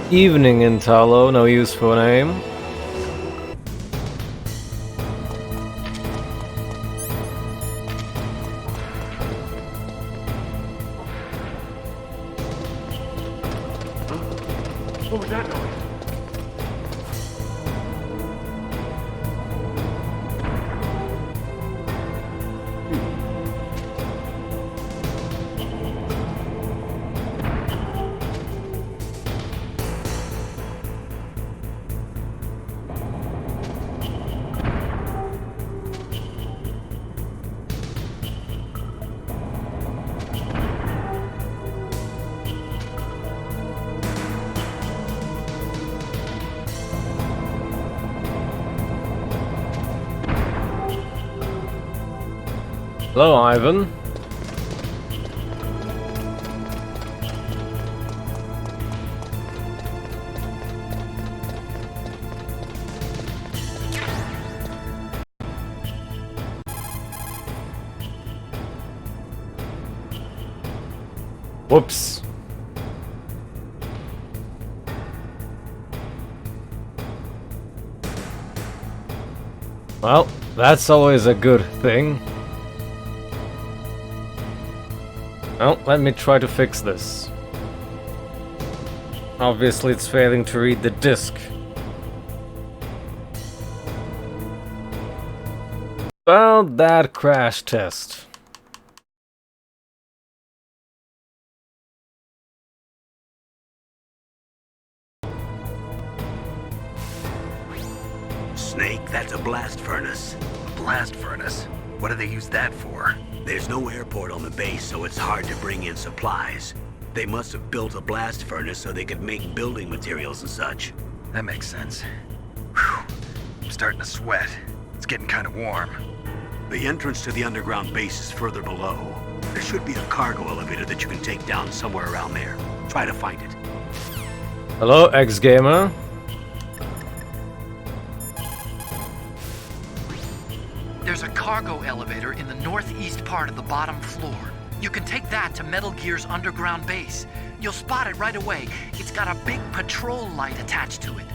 Evening in Talo, no useful name. What was that noise? Hello, Ivan. Whoops. Well, that's always a good thing. Well, let me try to fix this. Obviously, it's failing to read the disk. Well, that crash test. Snake, that's a blast furnace. Blast furnace? What do they use that for? There's no airport on the base, so it's hard to bring in supplies. They must have built a blast furnace so they could make building materials and such. That makes sense. Whew. I'm starting to sweat. It's getting kind of warm. The entrance to the underground base is further below. There should be a cargo elevator that you can take down somewhere around there. Try to find it. Hello, ex-gamer. There's a cargo elevator in the northeast part of the bottom floor. You can take that to Metal Gear's underground base. You'll spot it right away. It's got a big patrol light attached to it.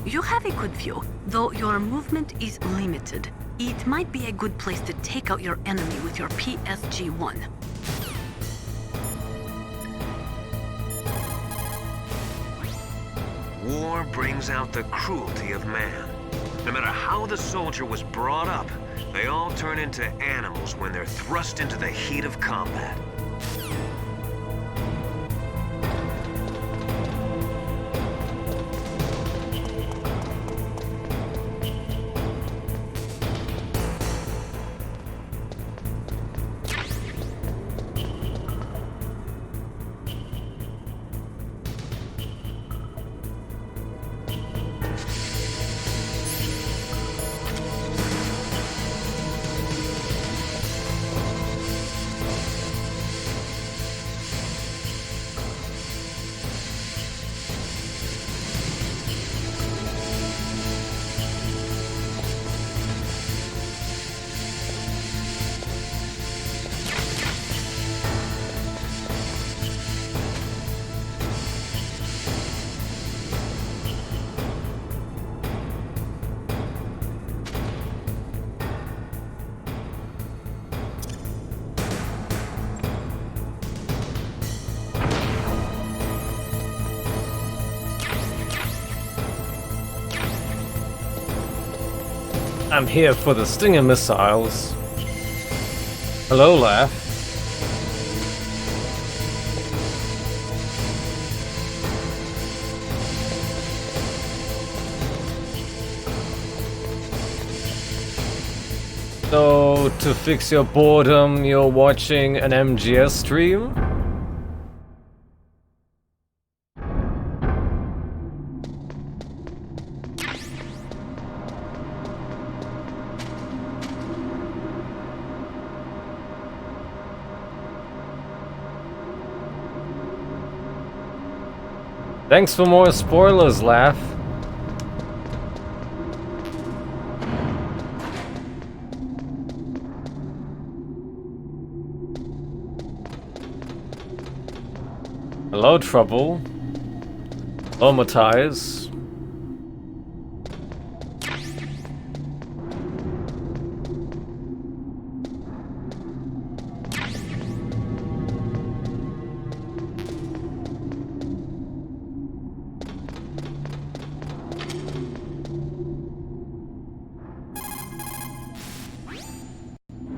You have a good view, though your movement is limited. It might be a good place to take out your enemy with your PSG-1. War brings out the cruelty of man. No matter how the soldier was brought up, they all turn into animals when they're thrust into the heat of combat. I'm here for the Stinger missiles. Hello, Laugh. So, to fix your boredom, you're watching an MGS stream? Thanks for more spoilers, Laugh. Hello, Trouble. Hello, Matthias.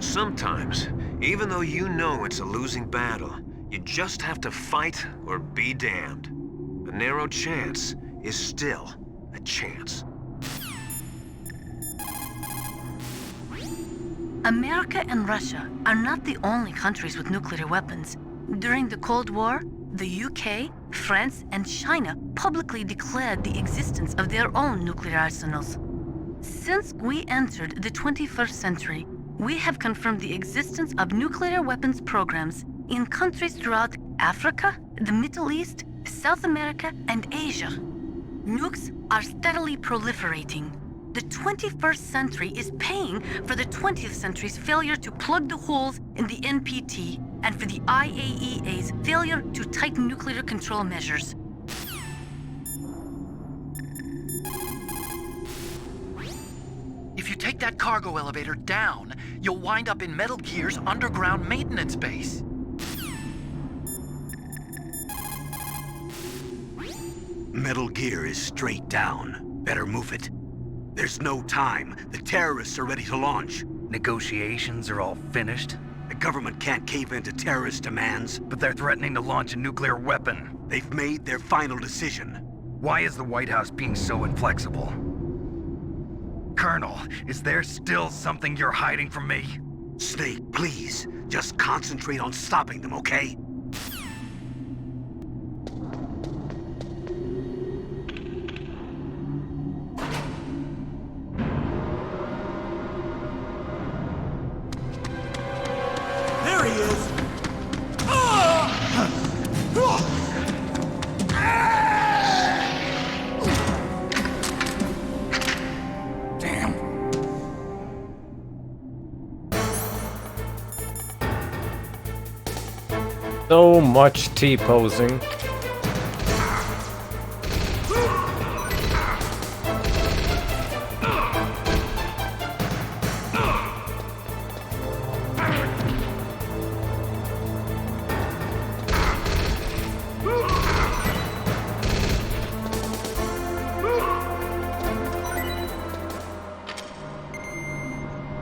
Sometimes, even though you know it's a losing battle, you just have to fight or be damned. A narrow chance is still a chance. America and Russia are not the only countries with nuclear weapons. During the Cold War, the UK, France, and China publicly declared the existence of their own nuclear arsenals. Since we entered the 21st century, we have confirmed the existence of nuclear weapons programs in countries throughout Africa, the Middle East, South America, and Asia. Nukes are steadily proliferating. The 21st century is paying for the 20th century's failure to plug the holes in the NPT and for the IAEA's failure to tighten nuclear control measures. If you take that cargo elevator down, you'll wind up in Metal Gear's underground maintenance base. Metal Gear is straight down. Better move it. There's no time. The terrorists are ready to launch. Negotiations are all finished, The government can't cave into terrorist demands. but they're threatening to launch a nuclear weapon. They've made their final decision. Why is the White House being so inflexible? Colonel, is there still something you're hiding from me? Snake, please, just concentrate on stopping them, okay? There he is! Damn. So much T-posing.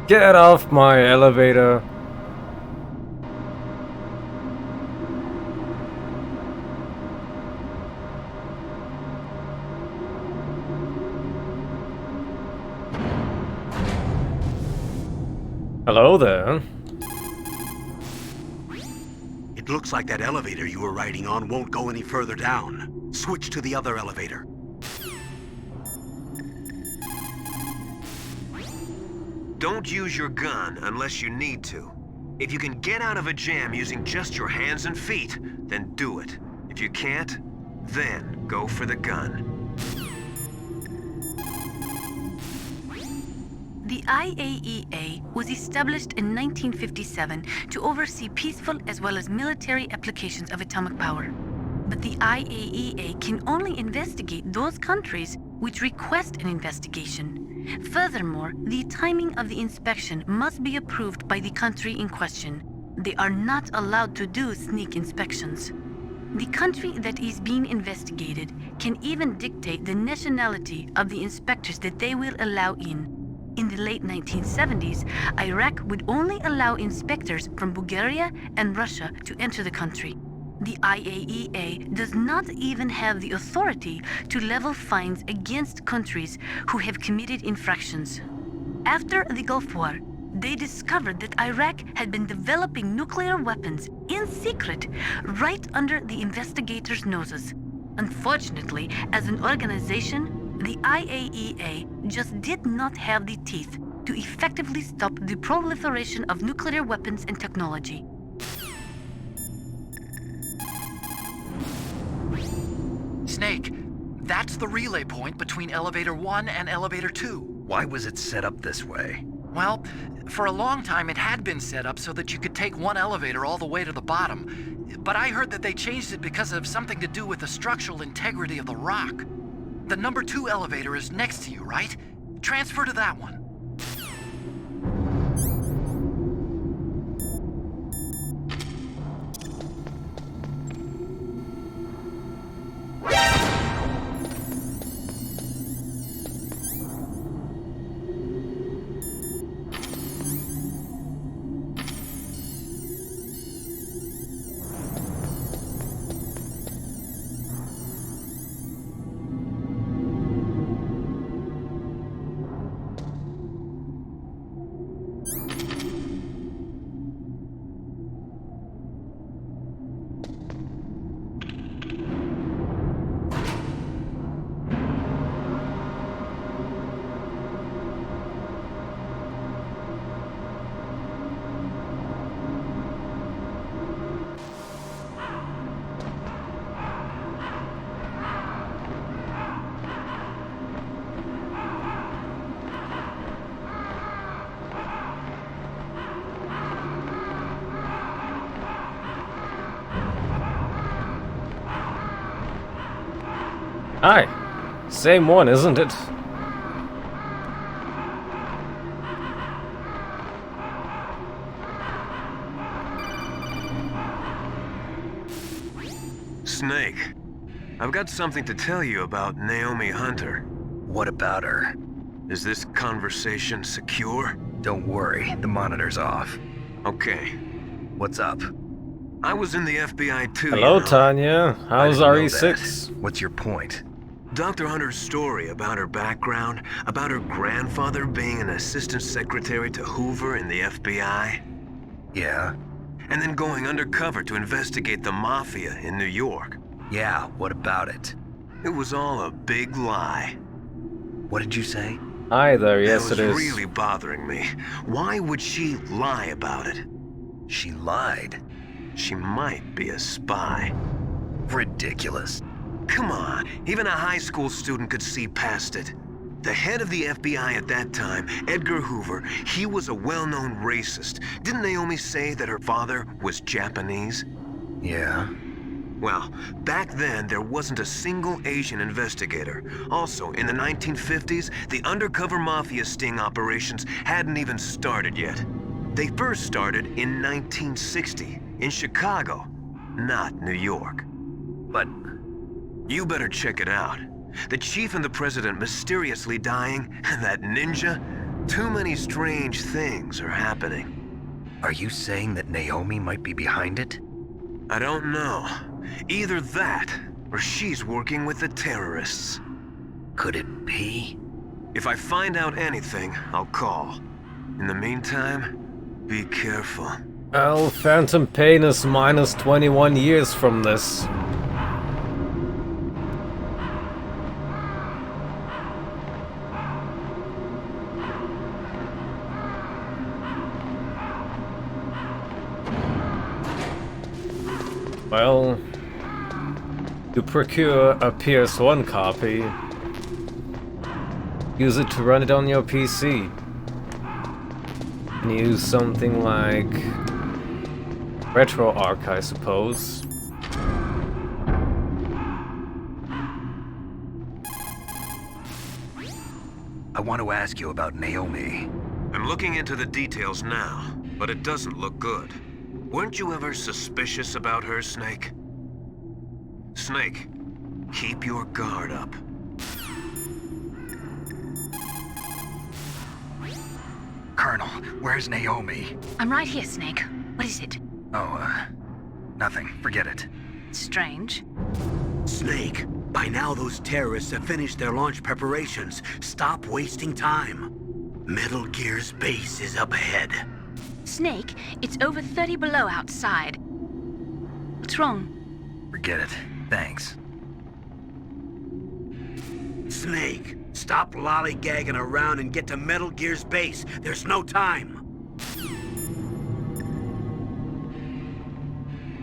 Get off my elevator. Hello there. It looks like that elevator you were riding on won't go any further down. Switch to the other elevator. Don't use your gun unless you need to. If you can get out of a jam using just your hands and feet, then do it. If you can't, then go for the gun. The IAEA was established in 1957 to oversee peaceful as well as military applications of atomic power. But the IAEA can only investigate those countries which request an investigation. Furthermore, the timing of the inspection must be approved by the country in question. They are not allowed to do sneak inspections. The country that is being investigated can even dictate the nationality of the inspectors that they will allow in. In the late 1970s, Iraq would only allow inspectors from Bulgaria and Russia to enter the country. The IAEA does not even have the authority to level fines against countries who have committed infractions. After the Gulf War, they discovered that Iraq had been developing nuclear weapons in secret right under the investigators' noses. Unfortunately, as an organization, the IAEA just did not have the teeth to effectively stop the proliferation of nuclear weapons and technology. Snake, that's the relay point between Elevator 1 and Elevator 2. Why was it set up this way? Well, for a long time it had been set up so that you could take one elevator all the way to the bottom. But I heard that they changed it because of something to do with the structural integrity of the rock. The number 2 elevator is next to you, right? Transfer to that one. Hi. Same one, isn't it? Snake, I've got something to tell you about Naomi Hunter. What about her? Is this conversation secure? Don't worry, the monitor's off. Okay. What's up? I was in the FBI too. Hello, you know. Tanya. How's I didn't know RE6? that. What's your point? Dr. Hunter's story about her background, about her grandfather being an assistant secretary to Hoover in the FBI, Yeah? and then going undercover to investigate the mafia in New York. Yeah, what about it? It was all a big lie. What did you say? Hi there, yes That it was is. really bothering me. Why would she lie about it? She lied. She might be a spy. Ridiculous. Come on, even a high school student could see past it. The head of the FBI at that time, Edgar Hoover, he was a well-known racist. Didn't Naomi say that her father was Japanese? Yeah? Well, back then there wasn't a single Asian investigator. Also, in the 1950s, the undercover mafia sting operations hadn't even started yet. They first started in 1960, in Chicago, not New York. But You better check it out. The chief and the president mysteriously dying, and that ninja? Too many strange things are happening. are you saying that Naomi might be behind it? I don't know. Either that, or she's working with the terrorists. Could it be? If I find out anything, I'll call. In the meantime, be careful. Well, Phantom Pain is minus 21 years from this. Well, to procure a PS1 copy, use it to run it on your PC. And use something like RetroArch, I suppose. I want to ask you about Naomi. I'm looking into the details now, but it doesn't look good. Weren't you ever suspicious about her, Snake? Snake, keep your guard up. Colonel, where's Naomi? I'm right here, Snake. What is it? Oh, nothing. Forget it. Strange. Snake, by now those terrorists have finished their launch preparations. Stop wasting time. Metal Gear's base is up ahead. Snake, it's over 30 below outside. What's wrong? Forget it. Thanks. Snake, stop lollygagging around and get to Metal Gear's base. There's no time.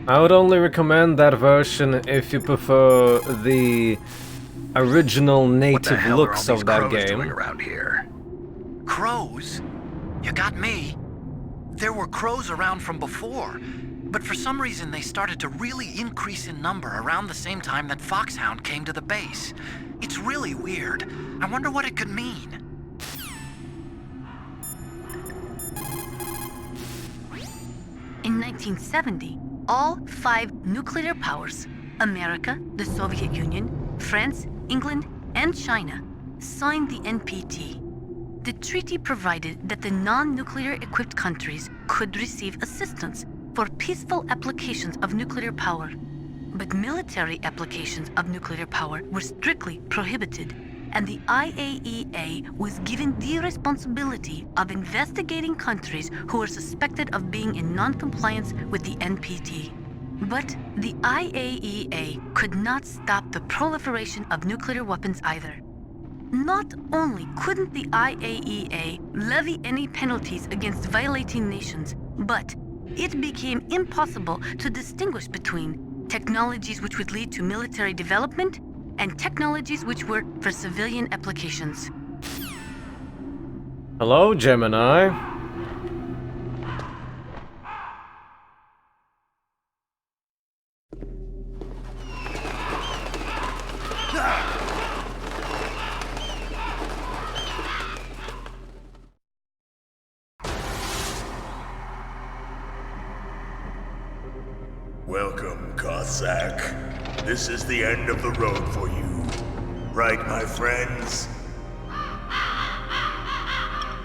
I would only recommend that version if you prefer the original What the native hell looks are all of these that crows doing game. around here? Crows? You got me. There were crows around from before, but for some reason they started to really increase in number around the same time that Foxhound came to the base. It's really weird. I wonder what it could mean. In 1970, all 5 nuclear powers, America, the Soviet Union, France, England, and China, signed the NPT. The treaty provided that the non-nuclear equipped countries could receive assistance for peaceful applications of nuclear power. But military applications of nuclear power were strictly prohibited, and the IAEA was given the responsibility of investigating countries who were suspected of being in non-compliance with the NPT. But the IAEA could not stop the proliferation of nuclear weapons either. Not only couldn't the IAEA levy any penalties against violating nations, but it became impossible to distinguish between technologies which would lead to military development and technologies which were for civilian applications. Hello, Gemini. Welcome, Cossack. This is the end of the road for you. Right, my friends?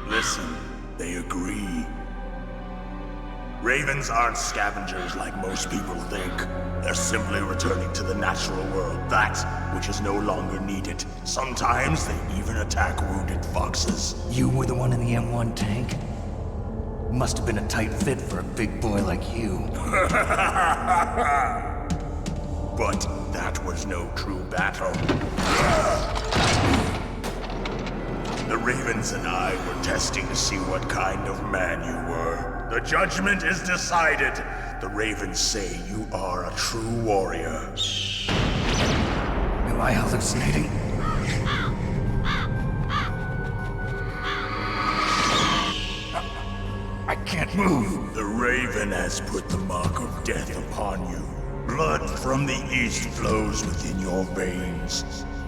Listen, they agree. Ravens aren't scavengers like most people think. They're simply returning to the natural world, that which is no longer needed. Sometimes they even attack wounded foxes. You were the one in the M1 tank? Must have been a tight fit for a big boy like you. But that was no true battle. The Ravens and I were testing to see what kind of man you were. The judgment is decided. The Ravens say you are a true warrior. Am I hallucinating? I can't move. The Raven has put the mark of death upon you. Blood from the east flows within your veins.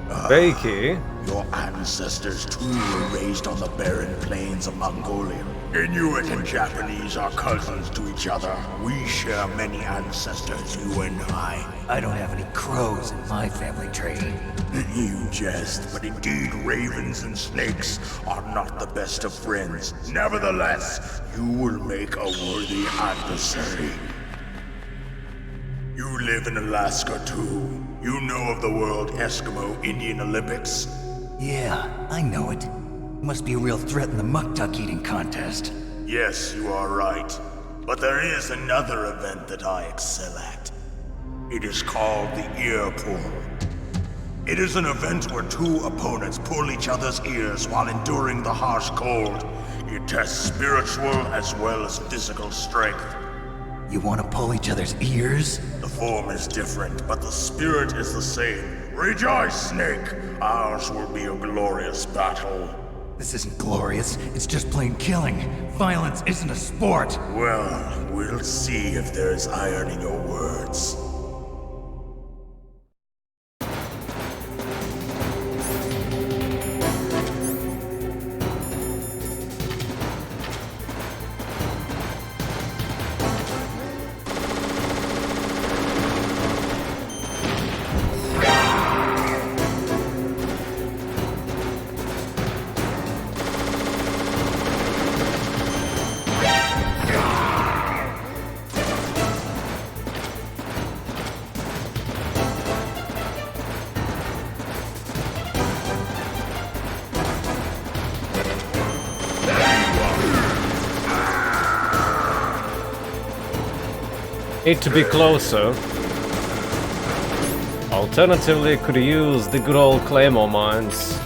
Bakey. Your ancestors too were raised on the barren plains of Mongolia. Inuit and Japanese are cousins to each other. We share many ancestors, you and I. I don't have any crows in my family tree. You jest, but indeed ravens and snakes are not the best of friends. Nevertheless, you will make a worthy adversary. You live in Alaska too. You know of the World Eskimo Indian Olympics? Yeah, I know it. Must be a real threat in the muck-duck eating contest. Yes, you are right. But there is another event that I excel at. It is called the ear pull. It is an event where 2 opponents pull each other's ears while enduring the harsh cold. It tests spiritual as well as physical strength. You want to pull each other's ears? The form is different, but the spirit is the same. Rejoice, Snake! Ours will be a glorious battle. This isn't glorious, it's just plain killing. Violence isn't a sport. Well, we'll see if there's iron in your words. Need to be closer. Alternatively, could use the good old Claymore mines.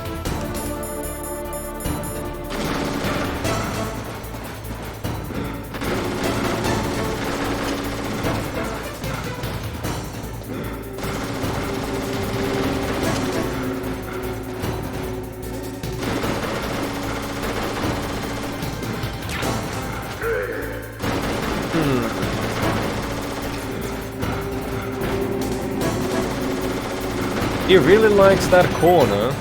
He really likes that corner.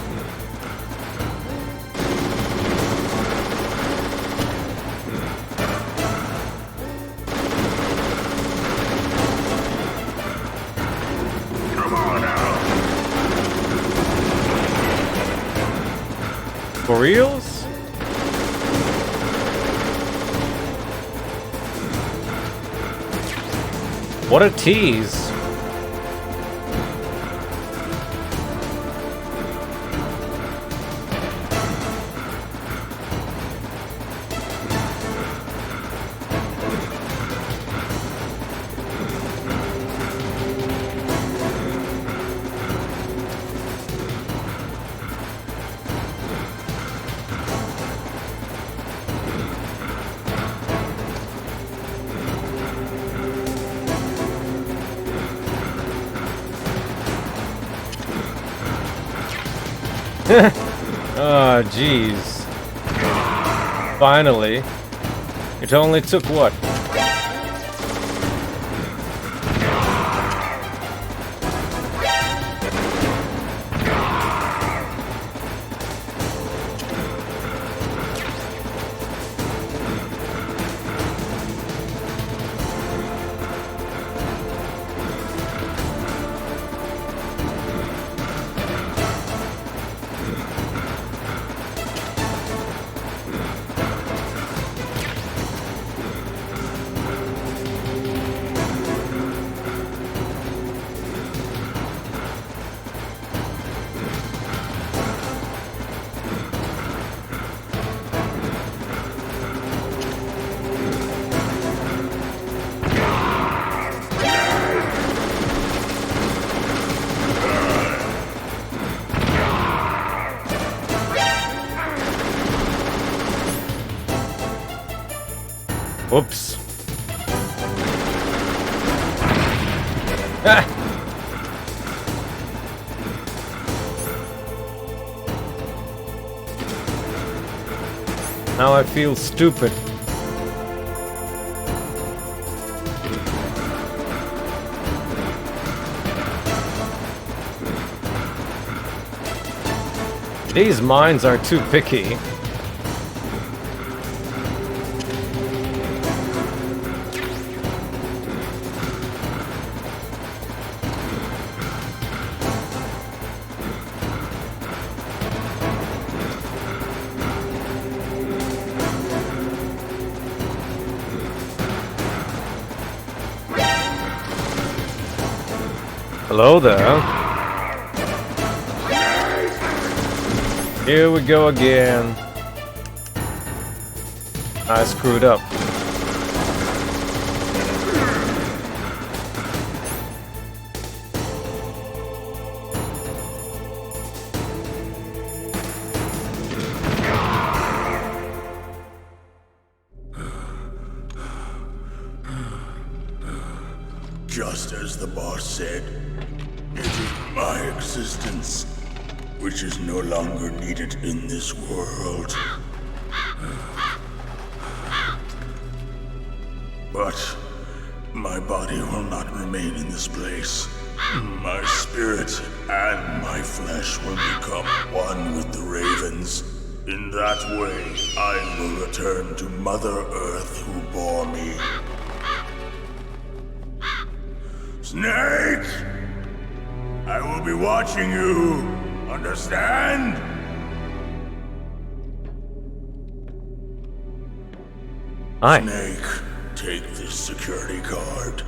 For reals? What a tease. Oh, jeez. Finally. It only took what? Whoops. Ah. Now I feel stupid. These mines are too picky. Hello there. Here we go again. I screwed up. Just as the boss said, it is my existence which is no longer needed in this world. But my body will not remain in this place. My spirit and my flesh will become one with the ravens. In that way, I will return to Mother Earth who bore me. Snake! I will be watching you. Understand? Hi. Snake, take this security card.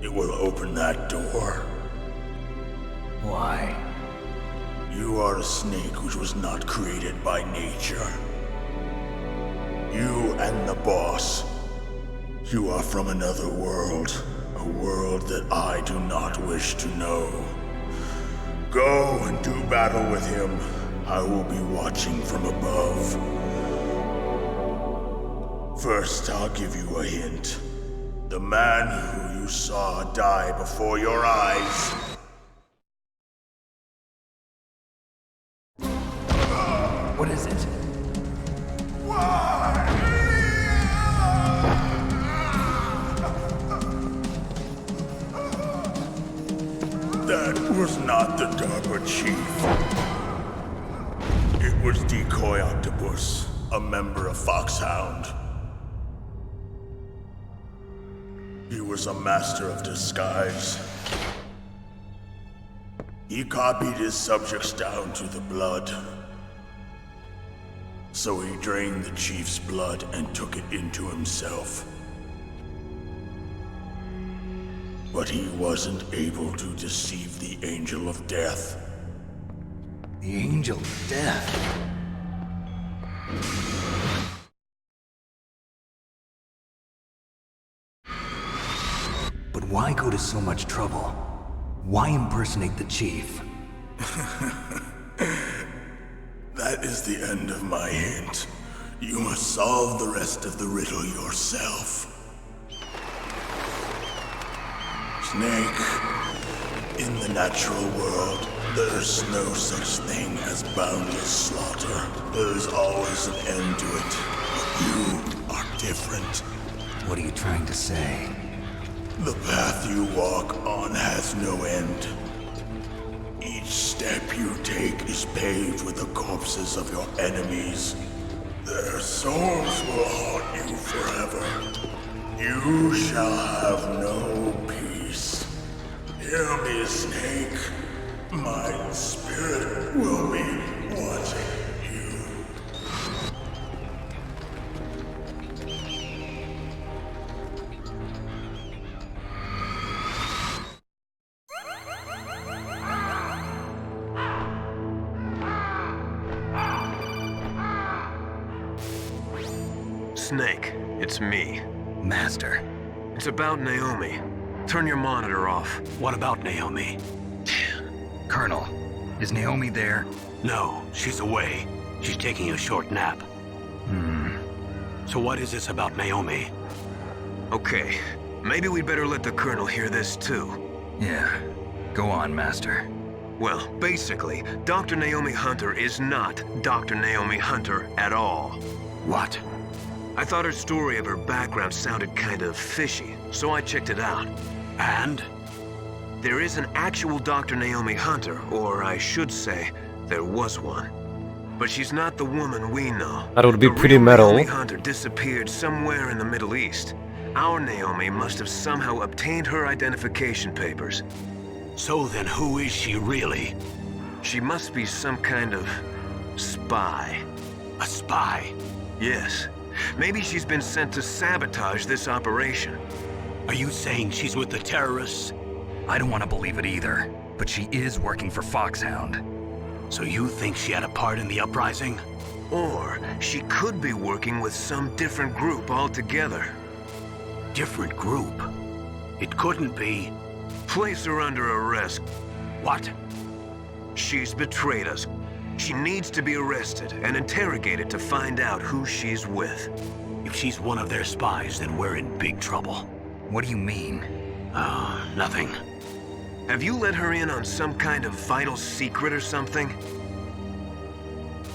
It will open that door. Why? You are a snake which was not created by nature. You and the boss. You are from another world. A world that I do not wish to know. Go and do battle with him. I will be watching from above. First, I'll give you a hint. The man who you saw die before your eyes. What is it? was not the DARPA chief. It was Decoy Octopus, a member of Foxhound. He was a master of disguise. He copied his subjects down to the blood. So he drained the chief's blood and took it into himself. But he wasn't able to deceive the Angel of Death. The Angel of Death? But why go to so much trouble? Why impersonate the chief? That is the end of my hint. You must solve the rest of the riddle yourself. Snake, in the natural world, there's no such thing as boundless slaughter. There's always an end to it. But you are different. What are you trying to say? The path you walk on has no end. Each step you take is paved with the corpses of your enemies. Their souls will haunt you forever. You shall have no peace. Hear me, Snake. My spirit will be watching you. Snake, it's me. Master. It's about Naomi. Turn your monitor off. What about Naomi? Colonel, is Naomi there? No, she's away. She's taking a short nap. So what is this about Naomi? Okay, maybe we'd better let the Colonel hear this too. Yeah. Go on, Master. Well, basically, Dr. Naomi Hunter is not Dr. Naomi Hunter at all. What? I thought her story of her background sounded kind of fishy, so I checked it out. And? There is an actual Dr. Naomi Hunter, or I should say, there was one. But she's not the woman we know. That would be The pretty real metal. Naomi Hunter disappeared somewhere in the Middle East. Our Naomi must have somehow obtained her identification papers. So then who is she really? She must be some kind of spy. A spy? Yes. Maybe she's been sent to sabotage this operation. Are you saying she's with the terrorists? I don't want to believe it either, but she is working for Foxhound. So you think she had a part in the uprising? Or she could be working with some different group altogether. Different group? It couldn't be. Place her under arrest. What? She's betrayed us. She needs to be arrested and interrogated to find out who she's with. If she's one of their spies, then we're in big trouble. What do you mean? Nothing. Have you let her in on some kind of vital secret or something?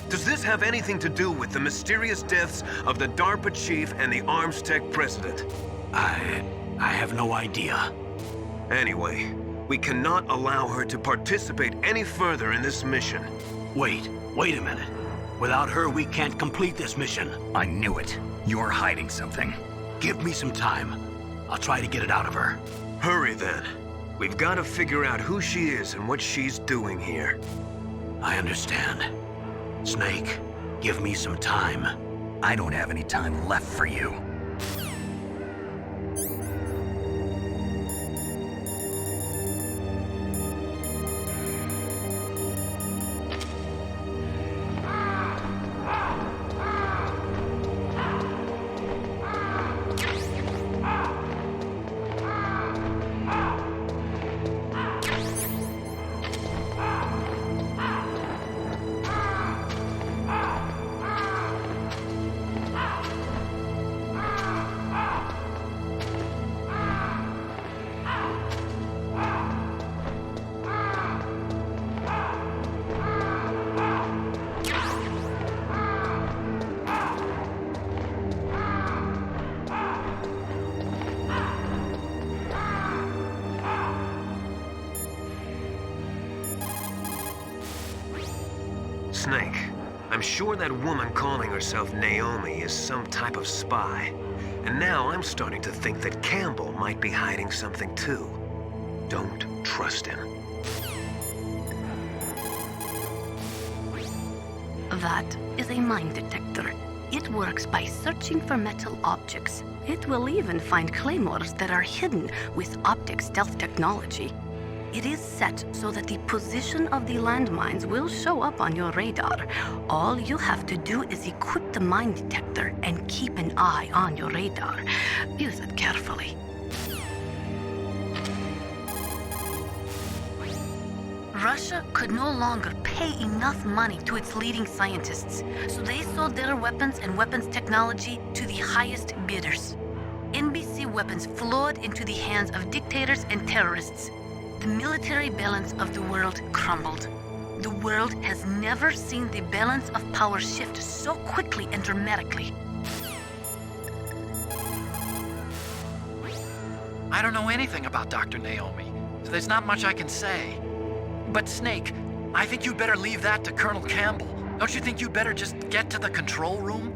Does this have anything to do with the mysterious deaths of the DARPA chief and the Arms Tech president? I have no idea. Anyway, we cannot allow her to participate any further in this mission. Wait a minute. Without her, we can't complete this mission. I knew it. You're hiding something. Give me some time. I'll try to get it out of her. Hurry then. We've got to figure out who she is and what she's doing here. I understand. Snake, give me some time. I don't have any time left for you. Snake, I'm sure that woman calling herself Naomi is some type of spy. And now I'm starting to think that Campbell might be hiding something too. Don't trust him. That is a mine detector. It works by searching for metal objects. It will even find claymores that are hidden with optic stealth technology. It is set so that the position of the landmines will show up on your radar. All you have to do is equip the mine detector and keep an eye on your radar. Use it carefully. Russia could no longer pay enough money to its leading scientists, so they sold their weapons and weapons technology to the highest bidders. NBC weapons flowed into the hands of dictators and terrorists. The military balance of the world crumbled. The world has never seen the balance of power shift so quickly and dramatically. I don't know anything about Dr. Naomi, so there's not much I can say. But Snake, I think you'd better leave that to Colonel Campbell. Don't you think you'd better just get to the control room?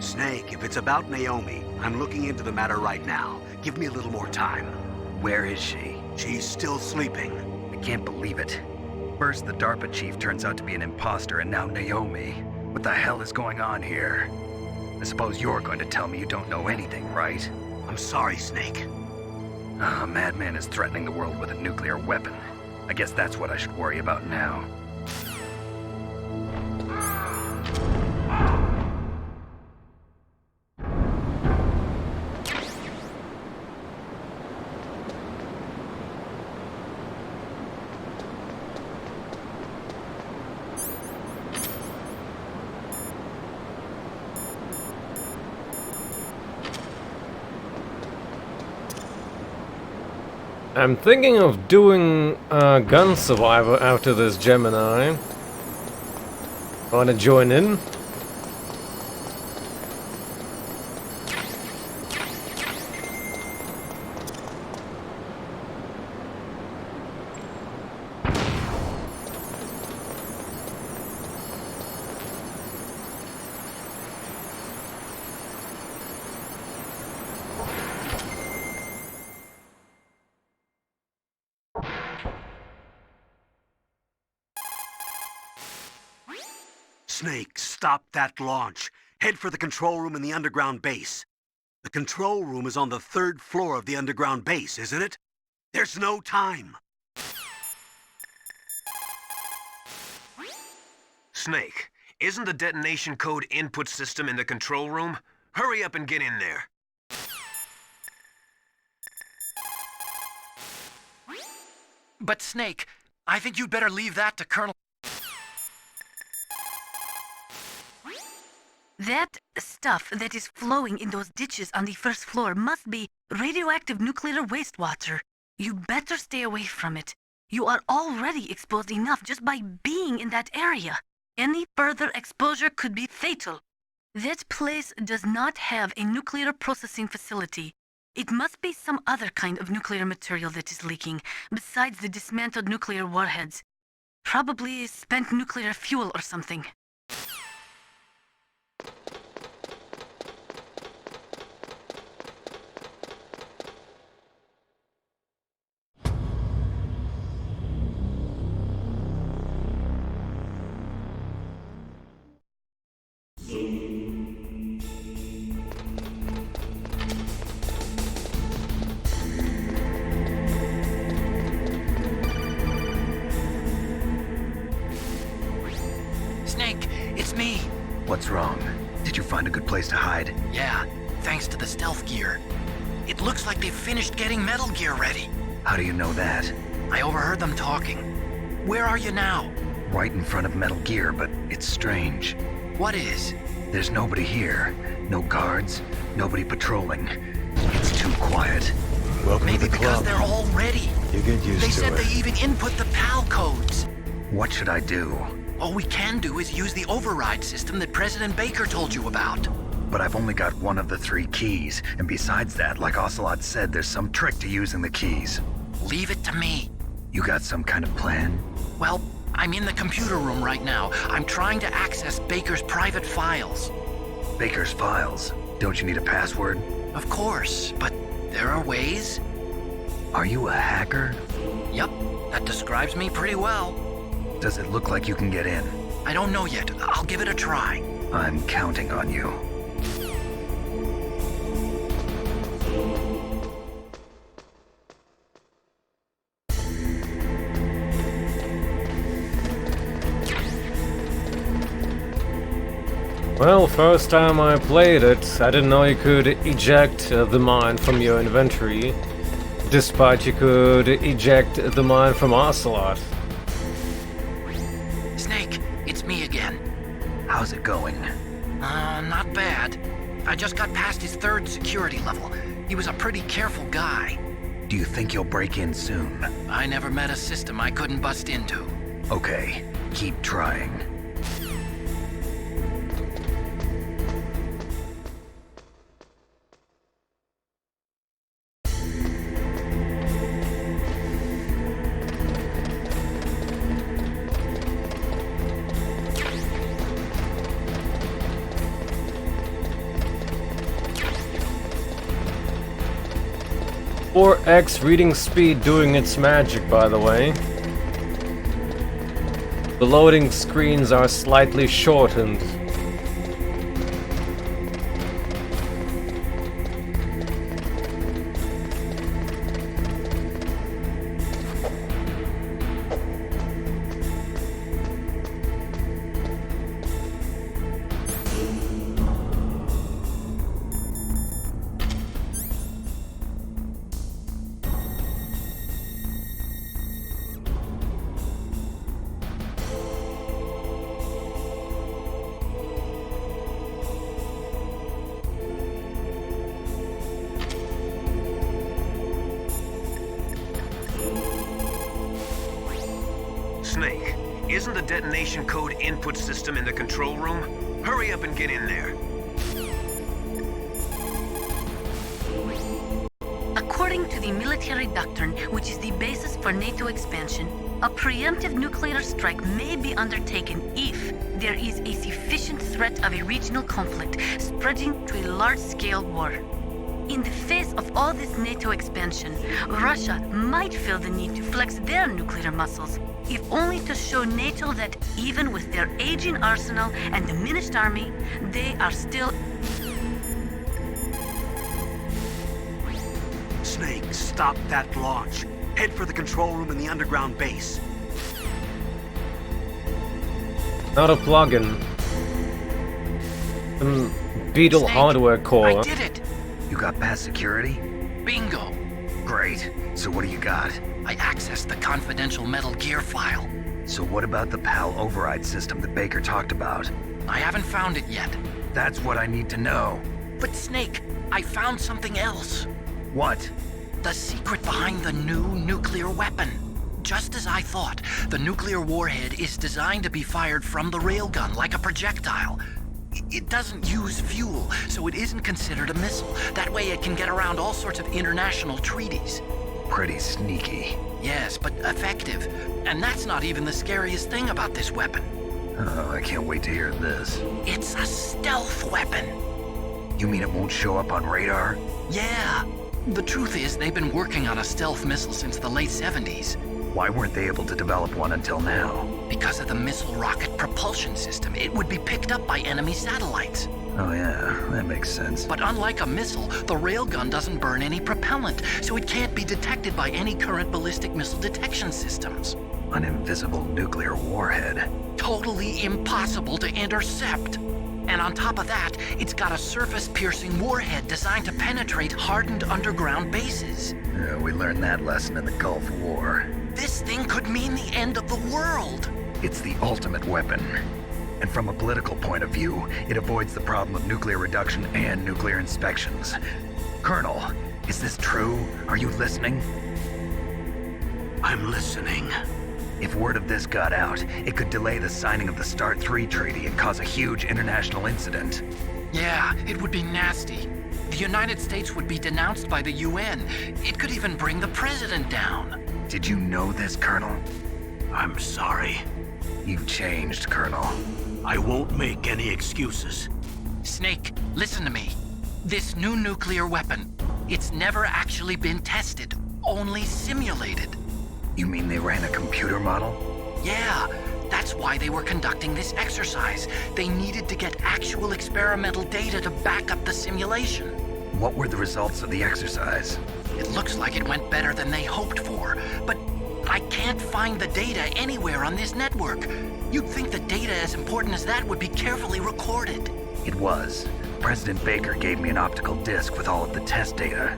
Snake, if it's about Naomi, I'm looking into the matter right now. Give me a little more time. Where is she? She's still sleeping. I can't believe it. First, the DARPA chief turns out to be an imposter, and now Naomi. What the hell is going on here? I suppose you're going to tell me you don't know anything, right? I'm sorry, Snake. A madman is threatening the world with a nuclear weapon. I guess that's what I should worry about now. I'm thinking of doing Gun Survivor after this, Gemini. Wanna join in? Snake, stop that launch. Head for the control room in the underground base. The control room is on the 3rd floor of the underground base, isn't it? There's no time. Snake, isn't the detonation code input system in the control room? Hurry up and get in there. But Snake, I think you'd better leave that to Colonel... That stuff that is flowing in those ditches on the 1st floor must be radioactive nuclear wastewater. You better stay away from it. You are already exposed enough just by being in that area. Any further exposure could be fatal. That place does not have a nuclear processing facility. It must be some other kind of nuclear material that is leaking, besides the dismantled nuclear warheads. Probably spent nuclear fuel or something. Snake, it's me. What's wrong? Did you find a good place to hide? Yeah, thanks to the stealth gear. It looks like they've finished getting Metal Gear ready. How do you know that? I overheard them talking. Where are you now? Right in front of Metal Gear, but it's strange. What is? There's nobody here. No guards, nobody patrolling. It's too quiet. Welcome Maybe to the because club. they're all ready. You get used They to said it. they even input the PAL codes. What should I do? All we can do is use the override system that President Baker told you about. But I've only got one of the 3 keys, and besides that, like Ocelot said, there's some trick to using the keys. Leave it to me. You got some kind of plan? Well, I'm in the computer room right now. I'm trying to access Baker's private files. Baker's files? Don't you need a password? Of course, but there are ways. Are you a hacker? Yep, that describes me pretty well. Does it look like you can get in? I don't know yet. I'll give it a try. I'm counting on you. Well, first time I played it, I didn't know you could eject the mine from your inventory, despite you could eject the mine from Ocelot. Snake, it's me again. How's it going? Not bad. I just got past his 3rd security level. He was a pretty careful guy. Do you think you'll break in soon? I never met a system I couldn't bust into. Okay, keep trying. Or X reading speed doing its magic, by the way. The loading screens are slightly shortened. Snake, isn't the detonation code input system in the control room? Hurry up and get in there. According to the military doctrine, which is the basis for NATO expansion, a preemptive nuclear strike may be undertaken if there is a sufficient threat of a regional conflict spreading to a large-scale war. In the face of all this NATO expansion, Russia might feel the need to flex their nuclear muscles, if only to show NATO that even with their aging arsenal and diminished army, they are still... Snake, stop that launch. Head for the control room in the underground base. Not a plugin. Beetle Snake, hardware core. I did it! You got past security? Bingo! Great. So what do you got? I accessed the confidential Metal Gear file. So what about the PAL override system that Baker talked about? I haven't found it yet. That's what I need to know. But Snake, I found something else. What? The secret behind the new nuclear weapon. Just as I thought, the nuclear warhead is designed to be fired from the railgun like a projectile. It doesn't use fuel, so it isn't considered a missile. That way it can get around all sorts of international treaties. Pretty sneaky. Yes, but effective. And that's not even the scariest thing about this weapon. Oh, I can't wait to hear this. It's a stealth weapon. You mean it won't show up on radar? Yeah. The truth is, they've been working on a stealth missile since the late 70s. Why weren't they able to develop one until now? Because of the missile rocket propulsion system, it would be picked up by enemy satellites. Oh yeah, that makes sense. But unlike a missile, the railgun doesn't burn any propellant, so it can't be detected by any current ballistic missile detection systems. An invisible nuclear warhead. Totally impossible to intercept. And on top of that, it's got a surface-piercing warhead designed to penetrate hardened underground bases. Yeah, we learned that lesson in the Gulf War. This thing could mean the end of the world. It's the ultimate weapon. And from a political point of view, it avoids the problem of nuclear reduction and nuclear inspections. Colonel, is this true? Are you listening? I'm listening. If word of this got out, it could delay the signing of the START 3 treaty and cause a huge international incident. Yeah, it would be nasty. The United States would be denounced by the UN. It could even bring the president down. Did you know this, Colonel? I'm sorry. You've changed, Colonel. I won't make any excuses. Snake, listen to me. This new nuclear weapon, it's never actually been tested, only simulated. You mean they ran a computer model? Yeah, that's why they were conducting this exercise. They needed to get actual experimental data to back up the simulation. What were the results of the exercise? It looks like it went better than they hoped for, but I can't find the data anywhere on this network. You'd think the data as important as that would be carefully recorded. It was. President Baker gave me an optical disc with all of the test data.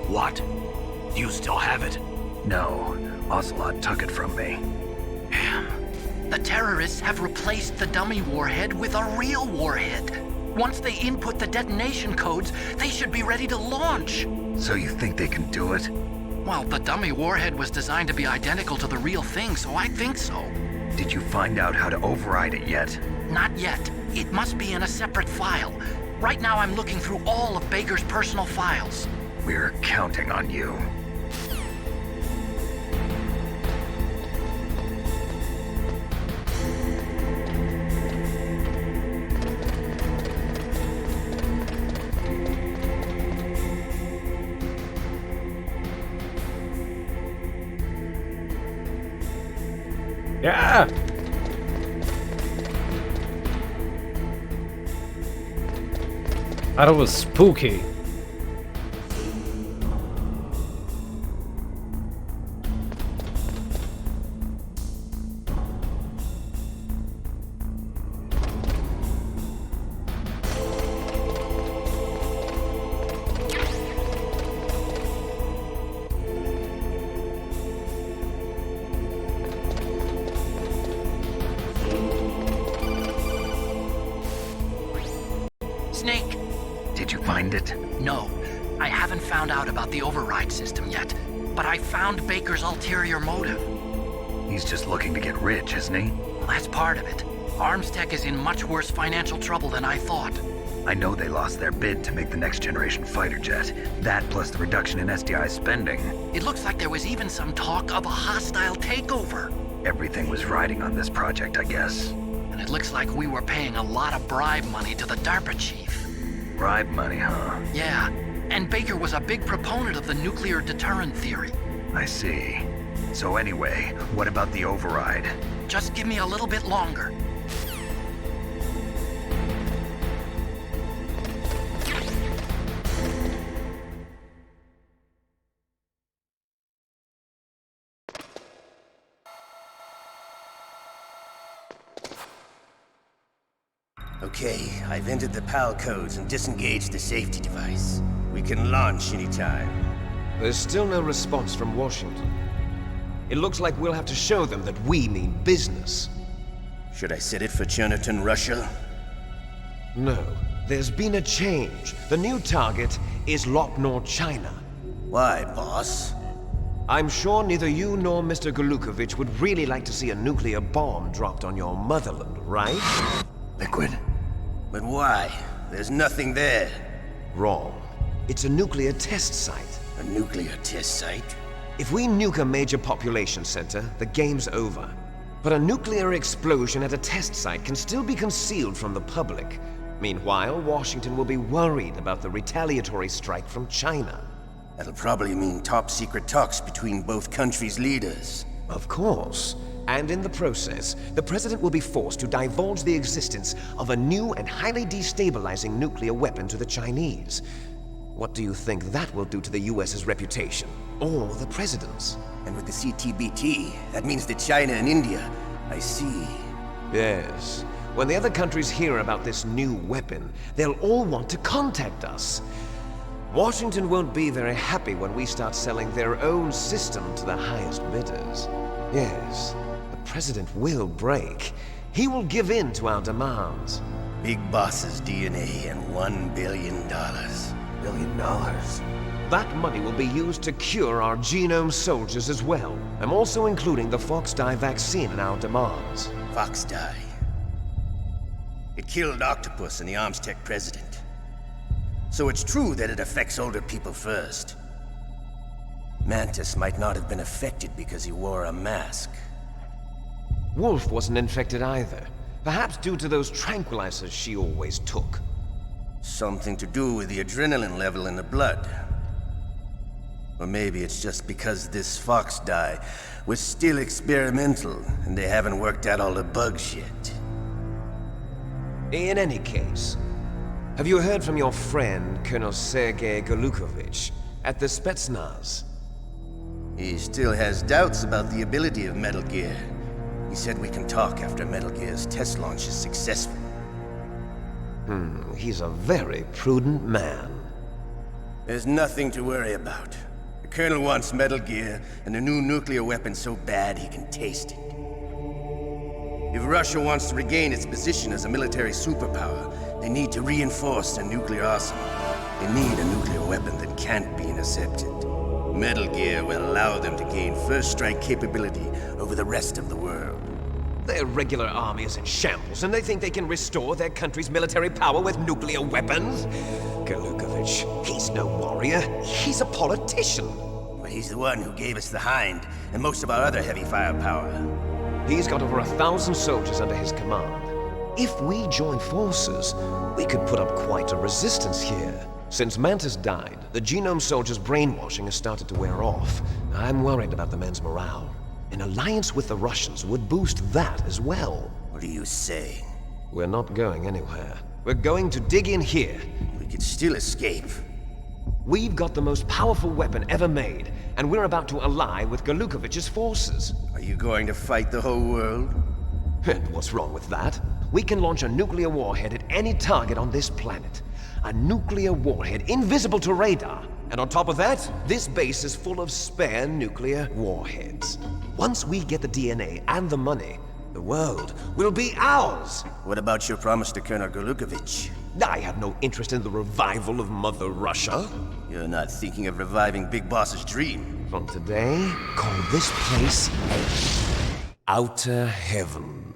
What? Do you still have it? No, Ocelot took it from me. Damn. The terrorists have replaced the dummy warhead with a real warhead. Once they input the detonation codes, they should be ready to launch. So you think they can do it? Well, the dummy warhead was designed to be identical to the real thing, so I think so. Did you find out how to override it yet? Not yet. It must be in a separate file. Right now I'm looking through all of Baker's personal files. We're counting on you. Yeah! That was spooky. Snake! Did you find it? No, I haven't found out about the override system yet, but I found Baker's ulterior motive. He's just looking to get rich, isn't he? Well, that's part of it. Armstech is in much worse financial trouble than I thought. I know they lost their bid to make the next generation fighter jet. That plus the reduction in SDI spending. It looks like there was even some talk of a hostile takeover. Everything was riding on this project, I guess. And it looks like we were paying a lot of bribe money to the DARPA chief. Bribe money, huh? Yeah, and Baker was a big proponent of the nuclear deterrent theory. I see. So anyway, what about the override? Just give me a little bit longer. Okay, I've entered the PAL codes and disengaged the safety device. We can launch anytime. There's still no response from Washington. It looks like we'll have to show them that we mean business. Should I set it for Cherniton, Russia? No, there's been a change. The new target is Lopnor, China. Why, boss? I'm sure neither you nor Mr. Golukovich would really like to see a nuclear bomb dropped on your motherland, right? Liquid. But why? There's nothing there. Wrong. It's a nuclear test site. A nuclear test site? If we nuke a major population center, the game's over. But a nuclear explosion at a test site can still be concealed from the public. Meanwhile, Washington will be worried about the retaliatory strike from China. That'll probably mean top-secret talks between both countries' leaders. Of course. And in the process, the President will be forced to divulge the existence of a new and highly destabilizing nuclear weapon to the Chinese. What do you think that will do to the US's reputation? Or the President's? And with the CTBT, that means that China and India... I see. Yes. When the other countries hear about this new weapon, they'll all want to contact us. Washington won't be very happy when we start selling their own system to the highest bidders. Yes. The President will break. He will give in to our demands. Big Boss's DNA and $1 billion. $1 billion? That money will be used to cure our genome soldiers as well. I'm also including the Foxdie vaccine in our demands. Foxdie? It killed Octopus and the Armstech president. So it's true that it affects older people first. Mantis might not have been affected because he wore a mask. Wolf wasn't infected either. Perhaps due to those tranquilizers she always took. Something to do with the adrenaline level in the blood. Or maybe it's just because this fox dye was still experimental and they haven't worked out all the bugs yet. In any case, have you heard from your friend, Colonel Sergei Golukovich, at the Spetsnaz? He still has doubts about the ability of Metal Gear. He said we can talk after Metal Gear's test launch is successful. He's a very prudent man. There's nothing to worry about. The Colonel wants Metal Gear and a new nuclear weapon so bad he can taste it. If Russia wants to regain its position as a military superpower, they need to reinforce their nuclear arsenal. They need a nuclear weapon that can't be intercepted. Metal Gear will allow them to gain first strike capability over the rest of the world. Their regular army is in shambles, and they think they can restore their country's military power with nuclear weapons? Golukovich, he's no warrior. He's a politician. But he's the one who gave us the Hind and most of our other heavy firepower. He's got over 1,000 soldiers under his command. If we join forces, we could put up quite a resistance here. Since Mantis died, the Genome Soldiers' brainwashing has started to wear off. I'm worried about the men's morale. An alliance with the Russians would boost that as well. What are you saying? We're not going anywhere. We're going to dig in here. We could still escape. We've got the most powerful weapon ever made, and we're about to ally with Golukovich's forces. Are you going to fight the whole world? And what's wrong with that? We can launch a nuclear warhead at any target on this planet. A nuclear warhead invisible to radar. And on top of that, this base is full of spare nuclear warheads. Once we get the DNA and the money, the world will be ours! What about your promise to Colonel Golukovich? I have no interest in the revival of Mother Russia. You're not thinking of reviving Big Boss's dream. From today, call this place Outer Heaven.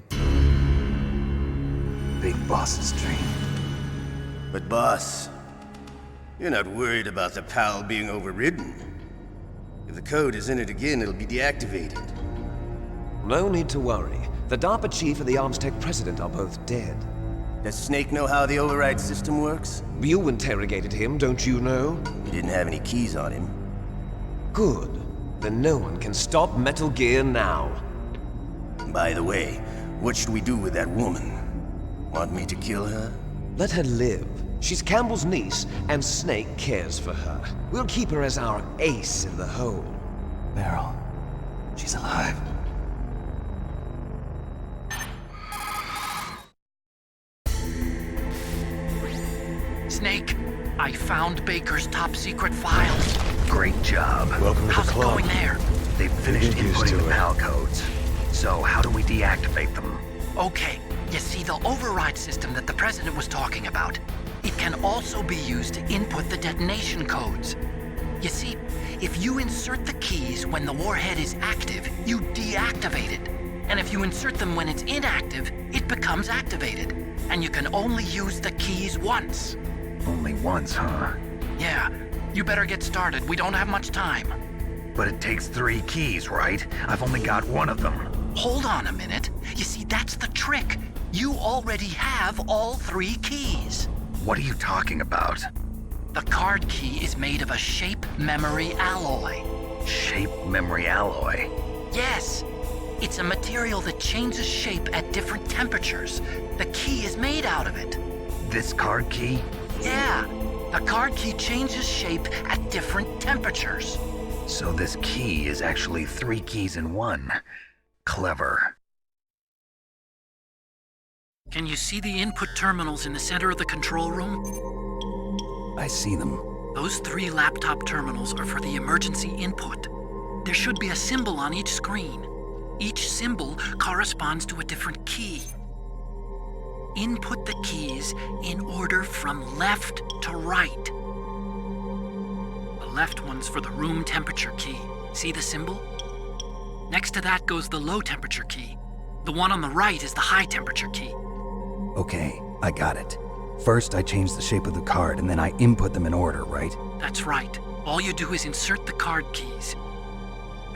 Big Boss's dream. But boss, you're not worried about the PAL being overridden. If the code is in it again, it'll be deactivated. No need to worry. The DARPA chief and the Arms Tech president are both dead. Does Snake know how the override system works? You interrogated him, don't you know? He didn't have any keys on him. Good. Then no one can stop Metal Gear now. By the way, what should we do with that woman? Want me to kill her? Let her live. She's Campbell's niece, and Snake cares for her. We'll keep her as our ace in the hole. Meryl, she's alive. Snake, I found Baker's top-secret files. Great job. Welcome to the How's it club. going there? They've finished Get used inputting to the it. PAL codes. So how do we deactivate them? Okay, you see the override system that the President was talking about? It can also be used to input the detonation codes. You see, if you insert the keys when the warhead is active, you deactivate it. And if you insert them when it's inactive, it becomes activated. And you can only use the keys once. Only once, huh? Yeah, you better get started. We don't have much time. But it takes 3 keys, right? I've only got 1 of them. Hold on a minute. You see, that's the trick. You already have all 3 keys. What are you talking about? The card key is made of a shape memory alloy. Shape memory alloy? Yes. It's a material that changes shape at different temperatures. The key is made out of it. This card key? Yeah. The card key changes shape at different temperatures. So this key is actually 3 keys in 1. Clever. Can you see the input terminals in the center of the control room? I see them. Those 3 laptop terminals are for the emergency input. There should be a symbol on each screen. Each symbol corresponds to a different key. Input the keys in order from left to right. The left one's for the room temperature key. See the symbol? Next to that goes the low temperature key. The one on the right is the high temperature key. Okay, I got it. First, I change the shape of the card, and then I input them in order, right? That's right. All you do is insert the card keys.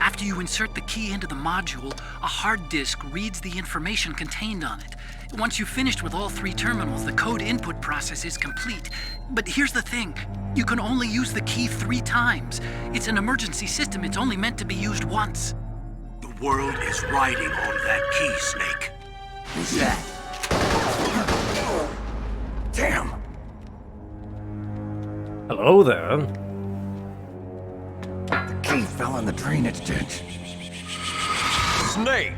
After you insert the key into the module, a hard disk reads the information contained on it. Once you've finished with all 3 terminals, the code input process is complete. But here's the thing. You can only use the key 3 times. It's an emergency system. It's only meant to be used once. The world is riding on that key, Snake. Who's that? Damn! Hello there. The key fell in the drainage ditch. Snake!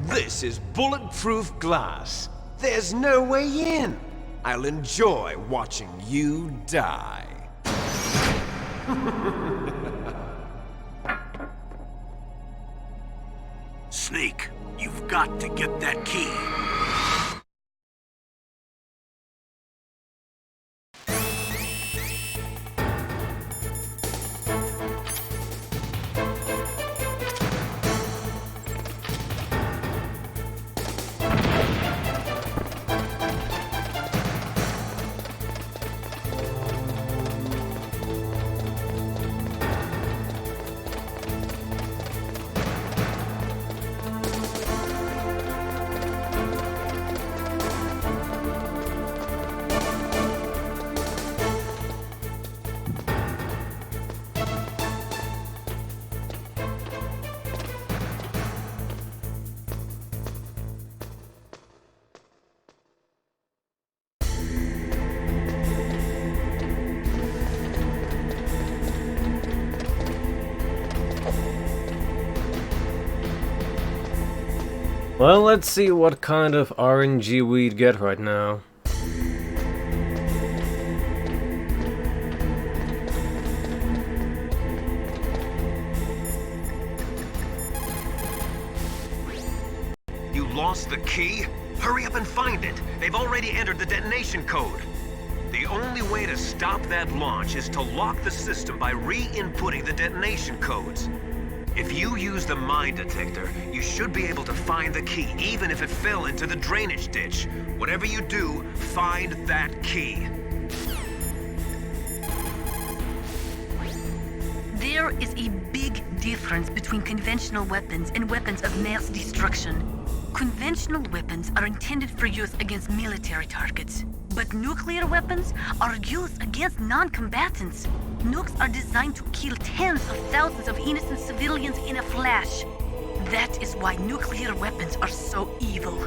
This is bulletproof glass. There's no way in. I'll enjoy watching you die. Snake, you've got to get that key. Well, let's see what kind of RNG we'd get right now. You lost the key? Hurry up and find it. They've already entered the detonation code. The only way to stop that launch is to lock the system by re-inputting the detonation codes. If you use the mine detector, you should be able to find the key, even if it fell into the drainage ditch. Whatever you do, find that key. There is a big difference between conventional weapons and weapons of mass destruction. Conventional weapons are intended for use against military targets, but nuclear weapons are used against non-combatants. Nukes are designed to kill tens of thousands of innocent civilians in a flash. That is why nuclear weapons are so evil.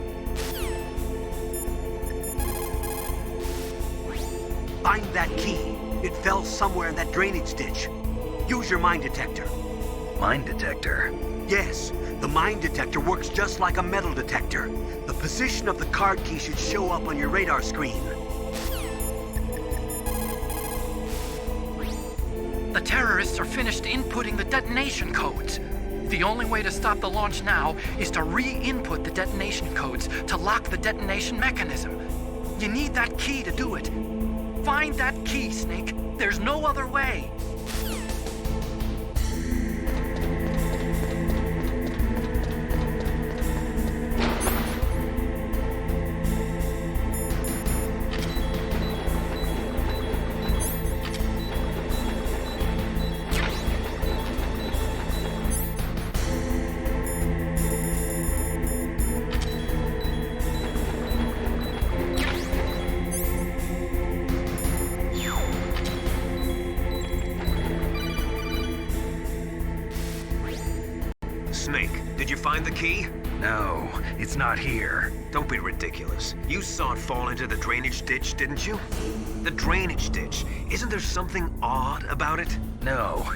Find that key. It fell somewhere in that drainage ditch. Use your mine detector. Mine detector? Yes, the mine detector works just like a metal detector. The position of the card key should show up on your radar screen. The terrorists are finished inputting the detonation codes. The only way to stop the launch now is to re-input the detonation codes to lock the detonation mechanism. You need that key to do it. Find that key, Snake. There's no other way. Snake, did you find the key? No, it's not here. Don't be ridiculous. You saw it fall into the drainage ditch, didn't you? The drainage ditch. Isn't there something odd about it? No.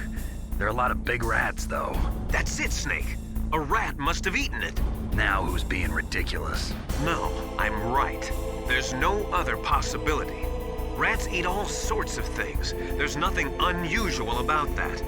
There are a lot of big rats, though. That's it, Snake. A rat must have eaten it. Now who's being ridiculous? No, I'm right. There's no other possibility. Rats eat all sorts of things. There's nothing unusual about that.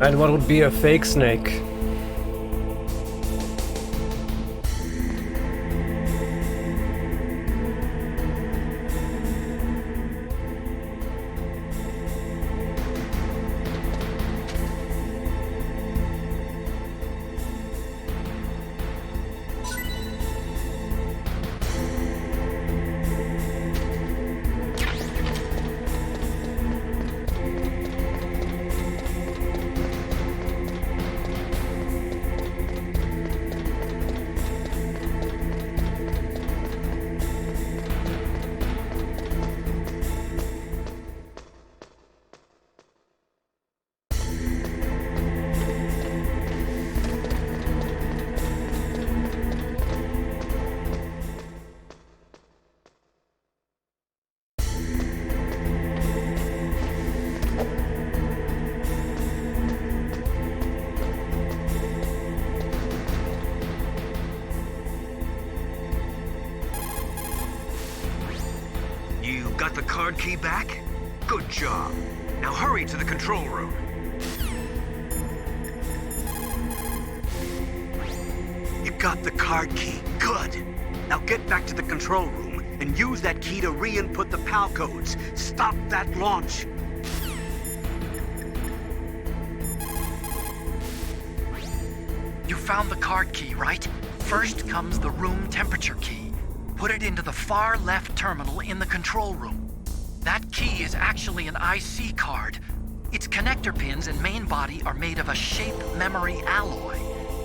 And what would be a fake snake? You got the card key back? Good job. Now hurry to the control room. You got the card key. Good. Now get back to the control room and use that key to re-input the PAL codes. Stop that launch. You found the card key, right? First comes the room temperature key. Put it into the far left terminal in the control room. That key is actually an IC card. Its connector pins and main body are made of a shape memory alloy.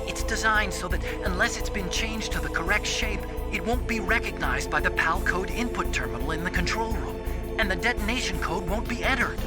It's designed so that unless it's been changed to the correct shape, it won't be recognized by the PAL code input terminal in the control room, and the detonation code won't be entered.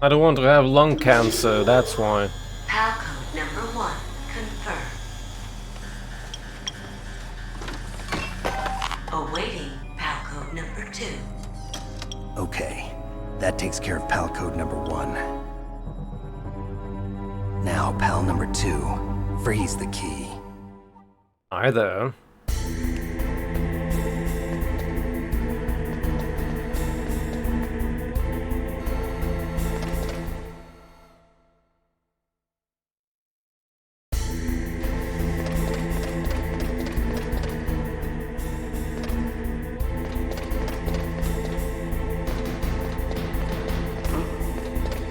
I don't want to have lung cancer, that's why. PAL code number 1, confirmed. Awaiting PAL code number 2. Okay, that takes care of PAL code number 1. Now, PAL number 2, freeze the key. Hi there.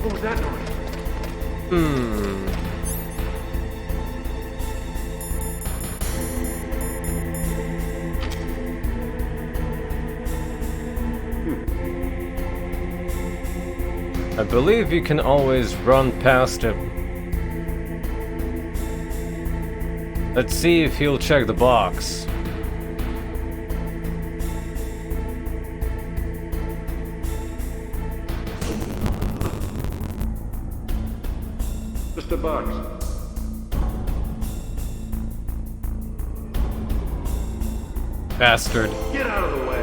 What was that noise? I believe you can always run past him. Let's see if he'll check the box. Just a box. Bastard. Get out of the way.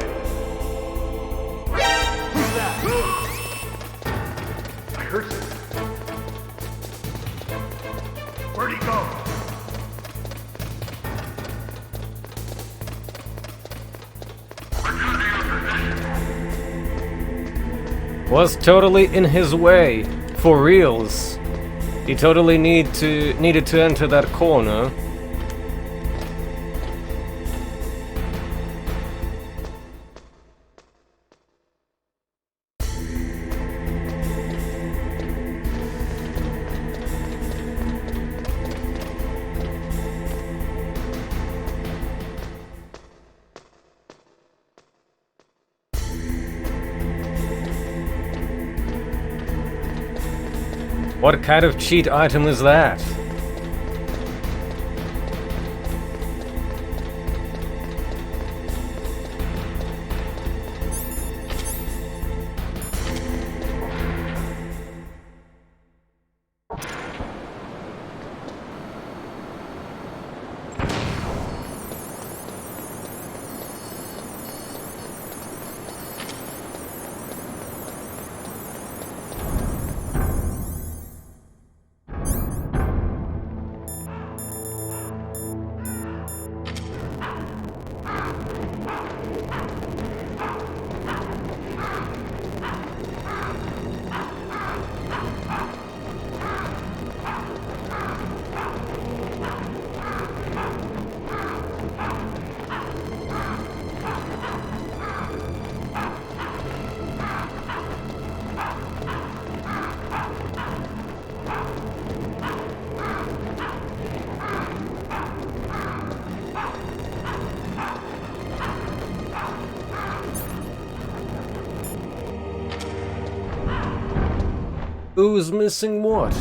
Who's that? I heard it. Where'd he go? Was totally in his way. For reals. He totally needed to enter that corner. What kind of cheat item is that? Who's missing what?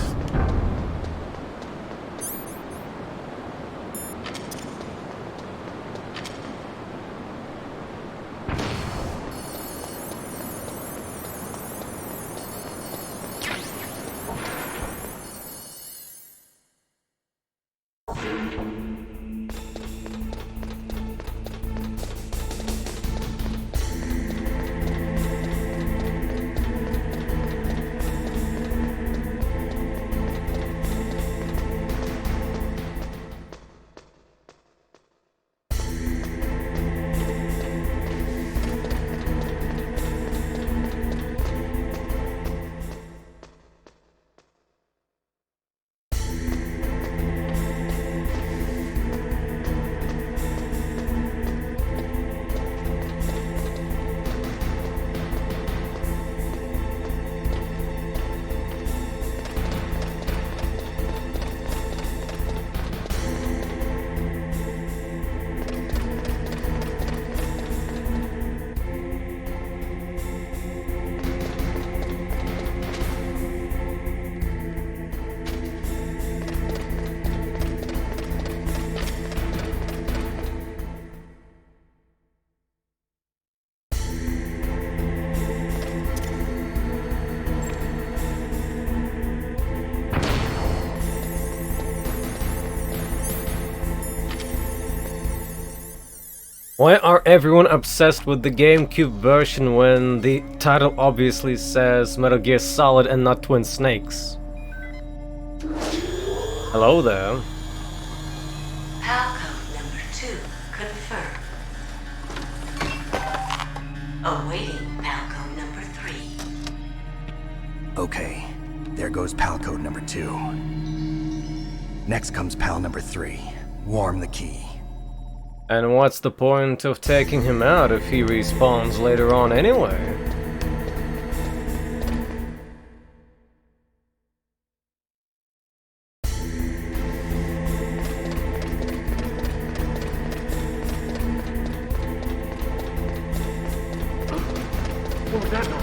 Why are everyone obsessed with the GameCube version when the title obviously says Metal Gear Solid and not Twin Snakes? Hello there. Palcode number 2 confirmed. Awaiting Palcode number 3. Okay, there goes pal code number 2. Next comes pal number 3. Warm the key. And what's the point of taking him out if he respawns later on anyway? What was that noise?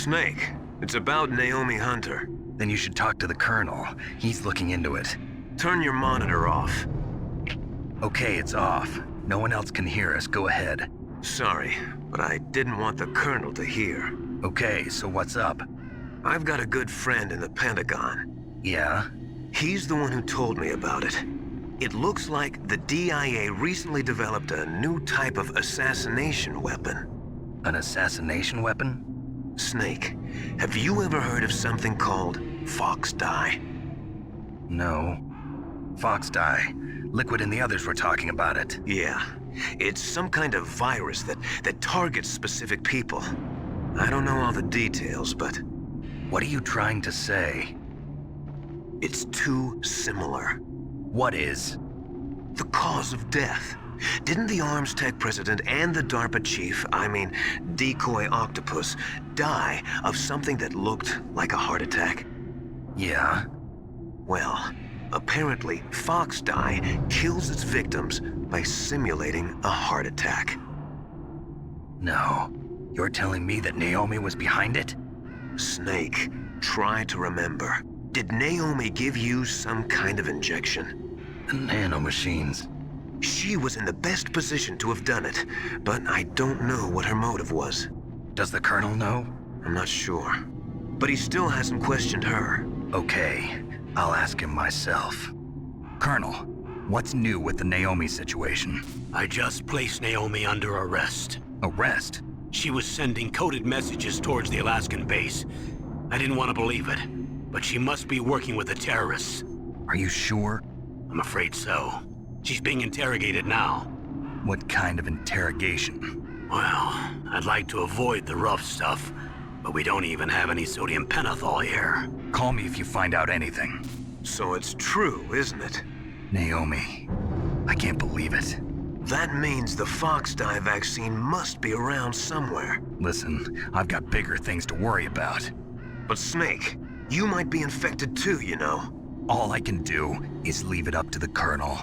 Snake, it's about Naomi Hunter. Then you should talk to the Colonel. He's looking into it. Turn your monitor off. Okay, it's off. No one else can hear us. Go ahead. Sorry, but I didn't want the Colonel to hear. Okay, so what's up? I've got a good friend in the Pentagon. Yeah? He's the one who told me about it. It looks like the DIA recently developed a new type of assassination weapon. An assassination weapon? Snake, have you ever heard of something called Fox Dye? No. Fox dye. Liquid and the others were talking about it. Yeah. It's some kind of virus that targets specific people. I don't know all the details, but... What are you trying to say? It's too similar. What is? The cause of death. Didn't the Arms Tech president and the DARPA chief, Decoy Octopus, die of something that looked like a heart attack? Yeah? Well, apparently Fox Dye kills its victims by simulating a heart attack. No. You're telling me that Naomi was behind it? Snake, try to remember. Did Naomi give you some kind of injection? The nanomachines. She was in the best position to have done it, but I don't know what her motive was. Does the Colonel know? I'm not sure. But he still hasn't questioned her. Okay, I'll ask him myself. Colonel, what's new with the Naomi situation? I just placed Naomi under arrest. Arrest? She was sending coded messages towards the Alaskan base. I didn't want to believe it, but she must be working with the terrorists. Are you sure? I'm afraid so. She's being interrogated now. What kind of interrogation? Well, I'd like to avoid the rough stuff, but we don't even have any sodium pentothal here. Call me if you find out anything. So it's true, isn't it? Naomi, I can't believe it. That means the Fox Dye vaccine must be around somewhere. Listen, I've got bigger things to worry about. But Snake, you might be infected too, you know. All I can do is leave it up to the Colonel.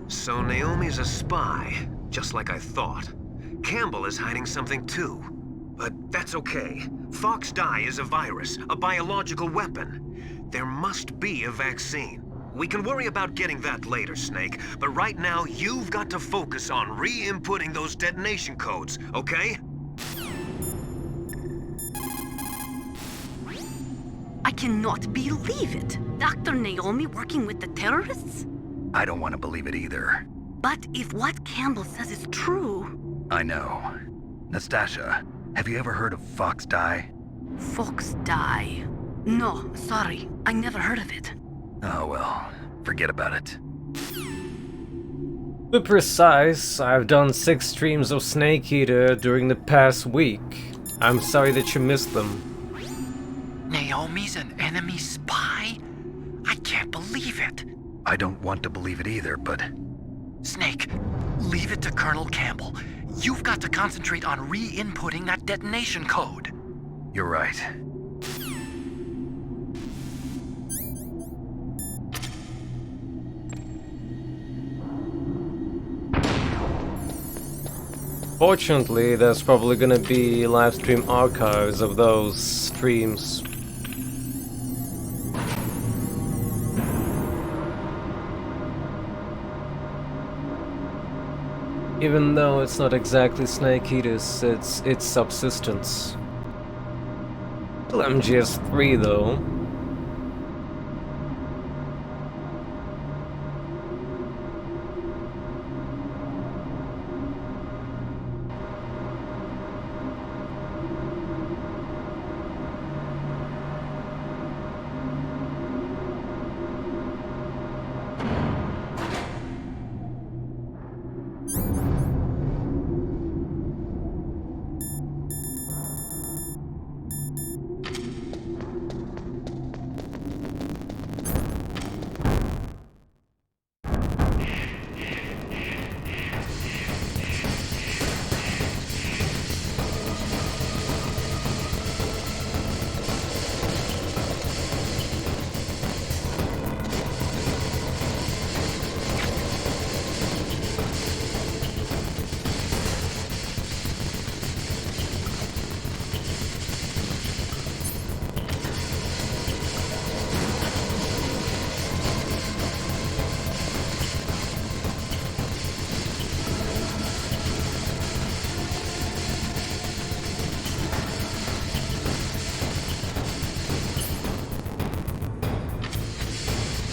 So Naomi's a spy, just like I thought. Campbell is hiding something too. But that's okay. Fox Dye is a virus, a biological weapon. There must be a vaccine. We can worry about getting that later, Snake, but right now you've got to focus on re-inputting those detonation codes, okay? I cannot believe it. Dr. Naomi working with the terrorists? I don't want to believe it either. But if what Campbell says is true... I know. Nastasha, have you ever heard of Fox Dye? Fox Dye? No, sorry. I never heard of it. Oh well, forget about it. To be precise, I've done 6 streams of Snake Eater during the past week. I'm sorry that you missed them. Naomi's an enemy spy? I can't believe it. I don't want to believe it either, but... Snake, leave it to Colonel Campbell. You've got to concentrate on re-inputting that detonation code. You're right. Fortunately, there's probably gonna be live stream archives of those streams. Even though it's not exactly Snake Eaters, it's subsistence. Still MGS3 though.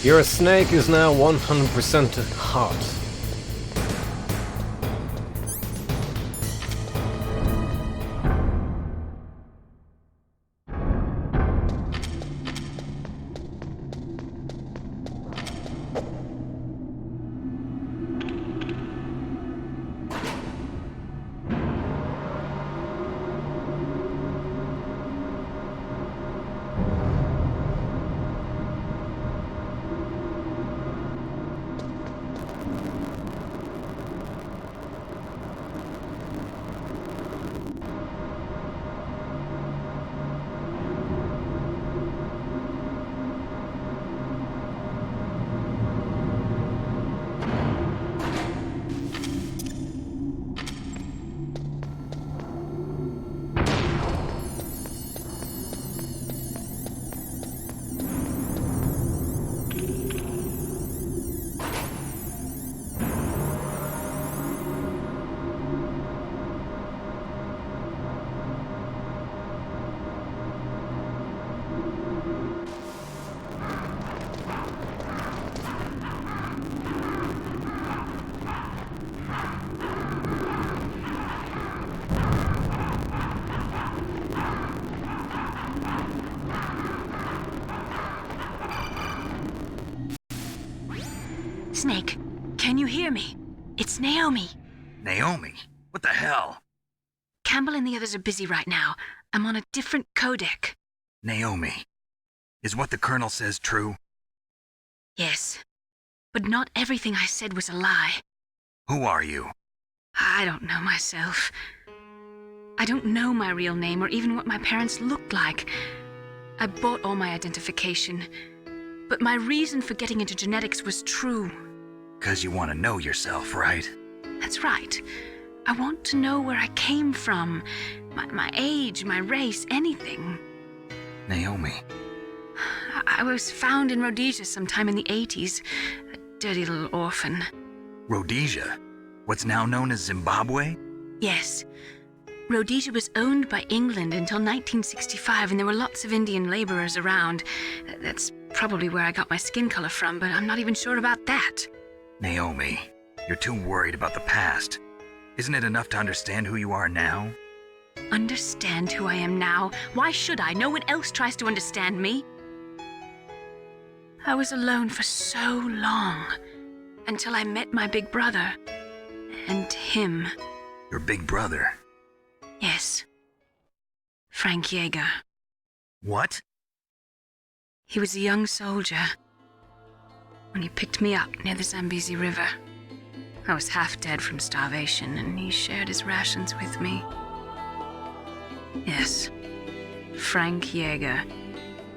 Your snake is now 100% hot. Snake, can you hear me? It's Naomi. Naomi? What the hell? Campbell and the others are busy right now. I'm on a different codec. Naomi, is what the Colonel says true? Yes, but not everything I said was a lie. Who are you? I don't know myself. I don't know my real name or even what my parents looked like. I bought all my identification, but my reason for getting into genetics was true. 'Cause you want to know yourself, right? That's right. I want to know where I came from, my age, my race, anything. Naomi. I was found in Rhodesia sometime in the 80s, a dirty little orphan. Rhodesia? What's now known as Zimbabwe? Yes. Rhodesia was owned by England until 1965, and there were lots of Indian laborers around. That's probably where I got my skin color from, but I'm not even sure about that. Naomi, you're too worried about the past. Isn't it enough to understand who you are now? Understand who I am now? Why should I? No one else tries to understand me. I was alone for so long, until I met my big brother. And him. Your big brother? Yes. Frank Yeager. What? He was a young soldier when he picked me up near the Zambezi River. I was half dead from starvation, and he shared his rations with me. Yes, Frank Yeager.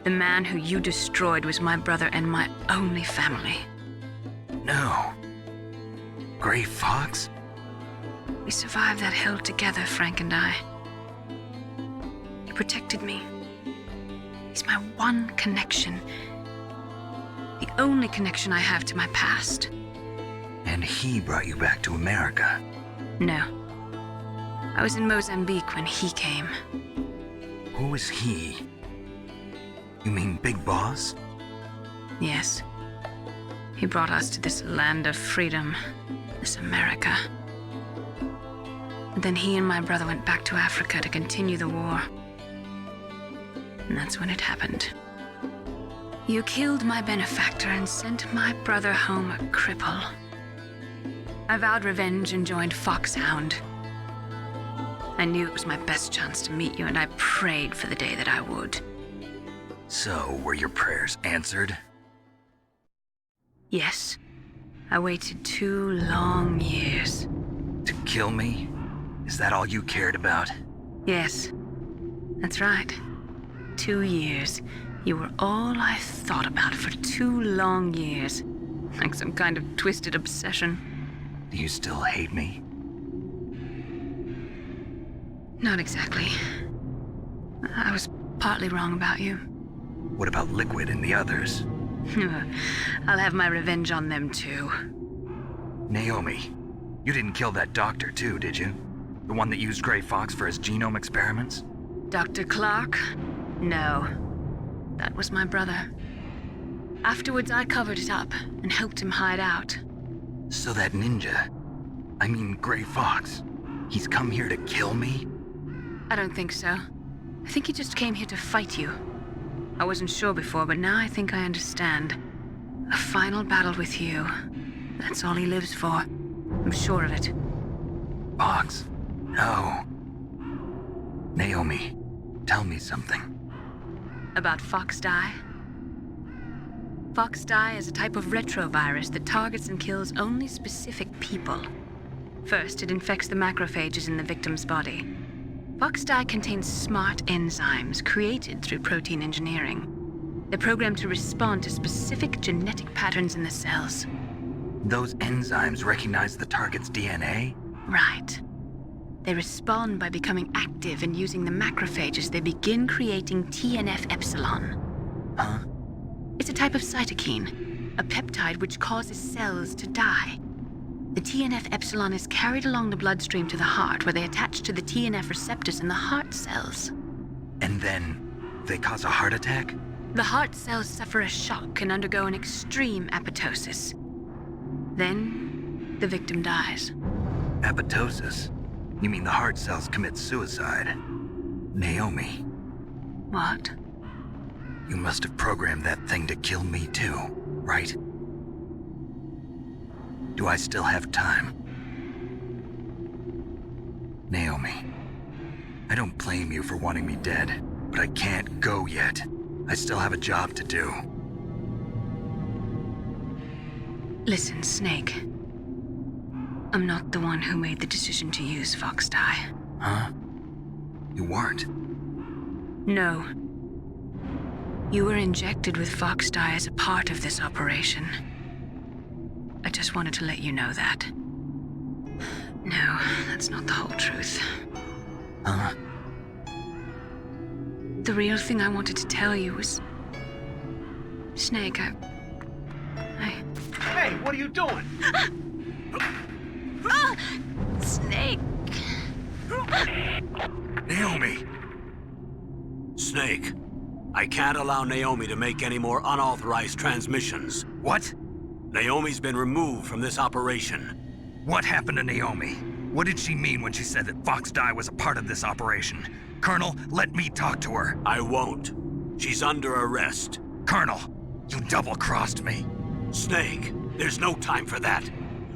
The man who you destroyed was my brother and my only family. No. Gray Fox? We survived that hell together, Frank and I. He protected me. He's my one connection. The only connection I have to my past. And he brought you back to America? No. I was in Mozambique when he came. Who is he? You mean Big Boss? Yes. He brought us to this land of freedom, this America. And then he and my brother went back to Africa to continue the war. And that's when it happened. You killed my benefactor and sent my brother home a cripple. I vowed revenge and joined Foxhound. I knew it was my best chance to meet you, and I prayed for the day that I would. So, were your prayers answered? Yes. I waited 2 long years. To kill me? Is that all you cared about? Yes. That's right. 2 years. You were all I thought about for 2 long years. Like some kind of twisted obsession. Do you still hate me? Not exactly. I was partly wrong about you. What about Liquid and the others? I'll have my revenge on them too. Naomi, you didn't kill that doctor too, did you? The one that used Gray Fox for his genome experiments? Dr. Clark? No. That was my brother. Afterwards, I covered it up and helped him hide out. So that ninja, I mean Gray Fox, he's come here to kill me? I don't think so. I think he just came here to fight you. I wasn't sure before, but now I think I understand. A final battle with you. That's all he lives for. I'm sure of it. Fox? No. Naomi, tell me something. About Fox Die? Fox Die is a type of retrovirus that targets and kills only specific people. First, it infects the macrophages in the victim's body. Fox Die contains smart enzymes created through protein engineering. They're programmed to respond to specific genetic patterns in the cells. Those enzymes recognize the target's DNA? Right. They respond by becoming active and using the macrophages. They begin creating TNF-epsilon. Huh? It's a type of cytokine, a peptide which causes cells to die. The TNF-epsilon is carried along the bloodstream to the heart, where they attach to the TNF receptors in the heart cells. And then they cause a heart attack? The heart cells suffer a shock and undergo an extreme apoptosis. Then, the victim dies. Apoptosis? You mean the heart cells commit suicide? Naomi. What? You must have programmed that thing to kill me too, right? Do I still have time? Naomi, I don't blame you for wanting me dead, but I can't go yet. I still have a job to do. Listen, Snake. I'm not the one who made the decision to use Fox Die. Huh? You weren't? No. You were injected with Fox Die as a part of this operation. I just wanted to let you know that. No, that's not the whole truth. Huh? The real thing I wanted to tell you was... Snake, I... Hey, what are you doing? Snake! Naomi! Snake, I can't allow Naomi to make any more unauthorized transmissions. What? Naomi's been removed from this operation. What happened to Naomi? What did she mean when she said that Fox Die was a part of this operation? Colonel, let me talk to her. I won't. She's under arrest. Colonel, you double-crossed me. Snake, there's no time for that.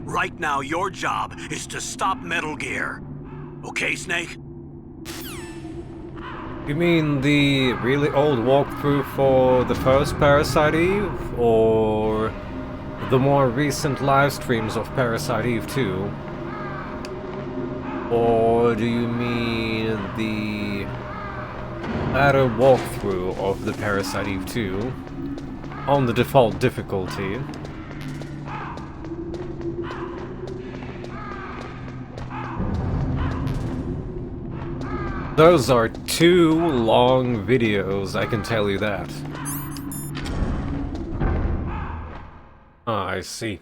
Right now, your job is to stop Metal Gear. Okay, Snake? You mean the really old walkthrough for the first Parasite Eve? Or the more recent live streams of Parasite Eve 2? Or do you mean the latter walkthrough of the Parasite Eve 2 on the default difficulty? Those are 2 long videos, I can tell you that. Ah, I see.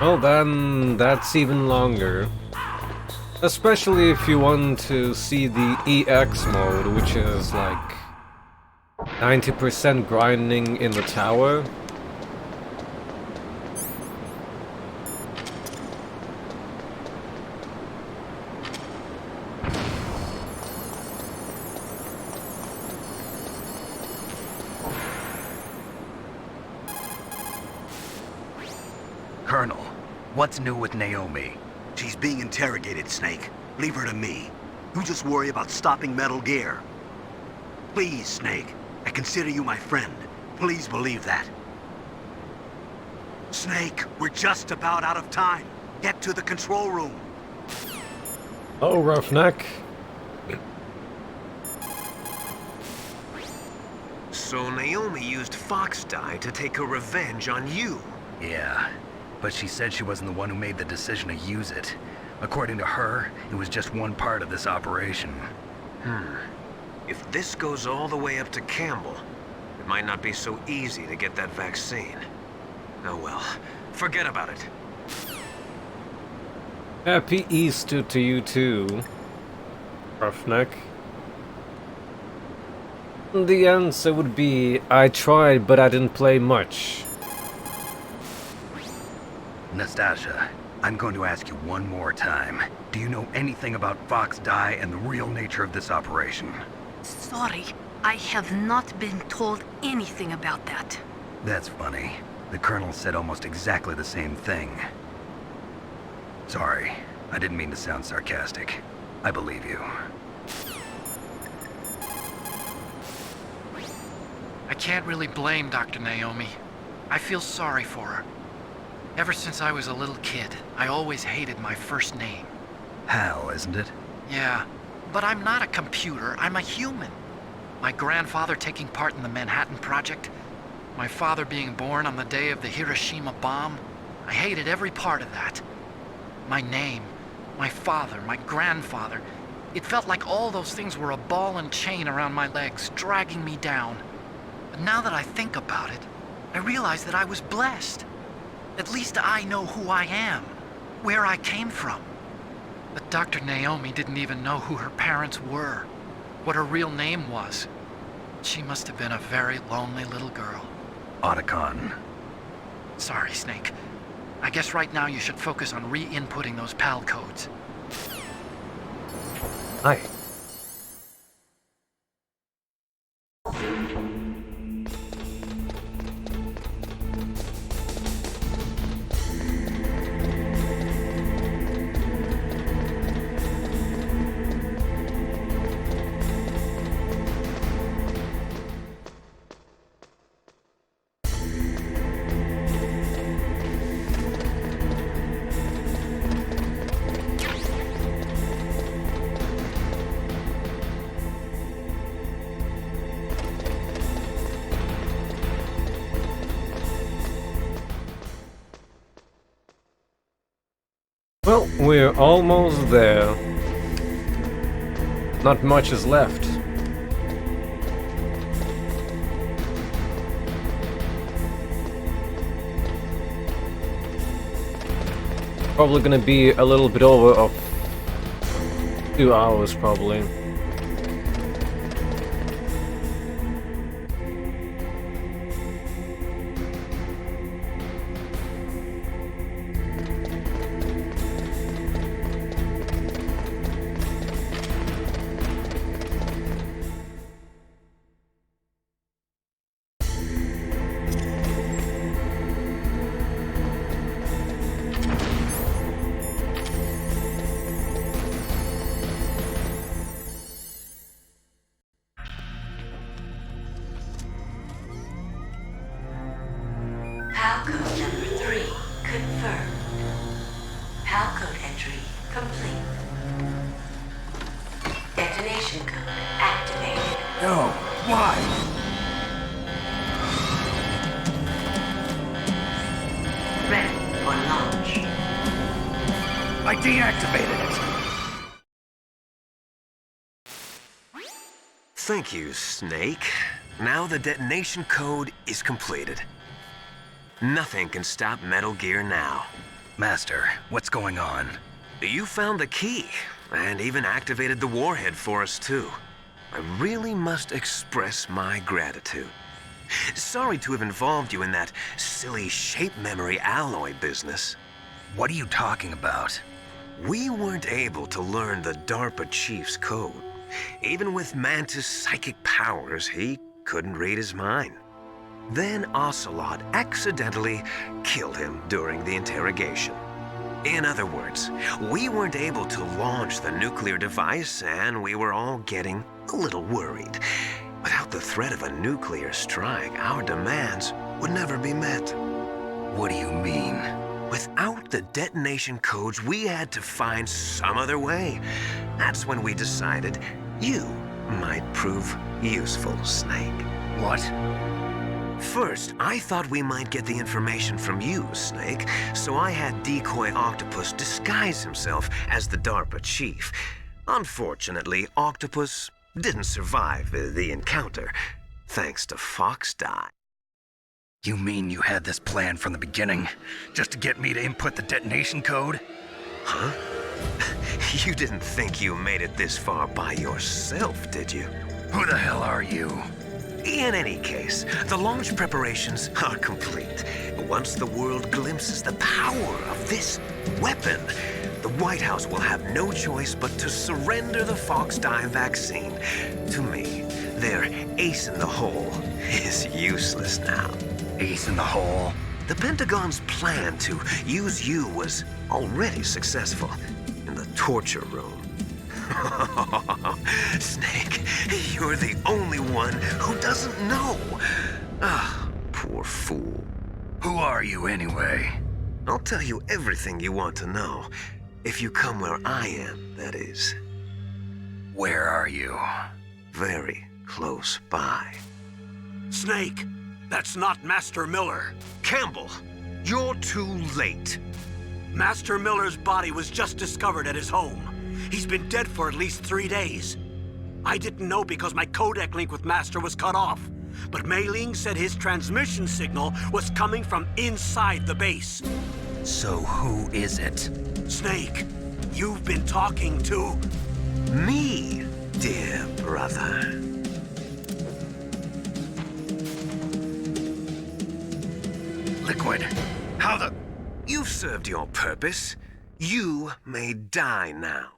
Well then, that's even longer. Especially if you want to see the EX mode, which is like 90% grinding in the tower. Colonel, what's new with Naomi? She's being interrogated, Snake. Leave her to me. You just worry about stopping Metal Gear. Please, Snake. I consider you my friend. Please believe that. Snake, we're just about out of time. Get to the control room. Oh, Roughneck. So Naomi used Fox Die to take her revenge on you. Yeah, but she said she wasn't the one who made the decision to use it. According to her, it was just one part of this operation. If this goes all the way up to Campbell, it might not be so easy to get that vaccine. Oh well, forget about it. Happy Easter to you too, Roughneck. The answer would be I tried, but I didn't play much. Nastasia, I'm going to ask you one more time. Do you know anything about Fox Die and the real nature of this operation? Sorry, I have not been told anything about that. That's funny. The Colonel said almost exactly the same thing. Sorry, I didn't mean to sound sarcastic. I believe you. I can't really blame Dr. Naomi. I feel sorry for her. Ever since I was a little kid, I always hated my first name. Hal, isn't it? Yeah, but I'm not a computer, I'm a human. My grandfather taking part in the Manhattan Project, my father being born on the day of the Hiroshima bomb. I hated every part of that. My name, my father, my grandfather. It felt like all those things were a ball and chain around my legs, dragging me down. But now that I think about it, I realize that I was blessed. At least I know who I am, where I came from. But Dr. Naomi didn't even know who her parents were, what her real name was. She must have been a very lonely little girl. Otacon. Sorry, Snake. I guess right now you should focus on re-inputting those PAL codes. Hi. Well, we're almost there. Not much is left. Probably gonna be a little bit over of 2 hours, probably. PAL code number 3 confirmed. PAL code entry complete. Detonation code activated. No, why? Ready for launch. I deactivated it. Thank you, Snake. Now the detonation code is completed. Nothing can stop Metal Gear now. Master, what's going on? You found the key, and even activated the warhead for us, too. I really must express my gratitude. Sorry to have involved you in that silly shape memory alloy business. What are you talking about? We weren't able to learn the DARPA chief's code. Even with Mantis' psychic powers, he couldn't read his mind. Then Ocelot accidentally killed him during the interrogation. In other words, we weren't able to launch the nuclear device, and we were all getting a little worried. Without the threat of a nuclear strike, our demands would never be met. What do you mean? Without the detonation codes, we had to find some other way. That's when we decided you might prove useful, Snake. What? First, I thought we might get the information from you, Snake, so I had Decoy Octopus disguise himself as the DARPA chief. Unfortunately, Octopus didn't survive the encounter, thanks to Fox Die. You mean you had this plan from the beginning, just to get me to input the detonation code? Huh? You didn't think you made it this far by yourself, did you? Who the hell are you? In any case, the launch preparations are complete. Once the world glimpses the power of this weapon, the White House will have no choice but to surrender the Fox-Die vaccine to me. Their ace in the hole is useless now. Ace in the hole? The Pentagon's plan to use you was already successful in the torture room. Snake, you're the only one who doesn't know. Ah, poor fool. Who are you anyway? I'll tell you everything you want to know. If you come where I am, that is. Where are you? Very close by. Snake, that's not Master Miller. Campbell, you're too late. Master Miller's body was just discovered at his home. He's been dead for at least 3 days. I didn't know because my codec link with Master was cut off. But Mei Ling said his transmission signal was coming from inside the base. So who is it? Snake, you've been talking to... Me, dear brother. Liquid, how the... You've served your purpose. You may die now.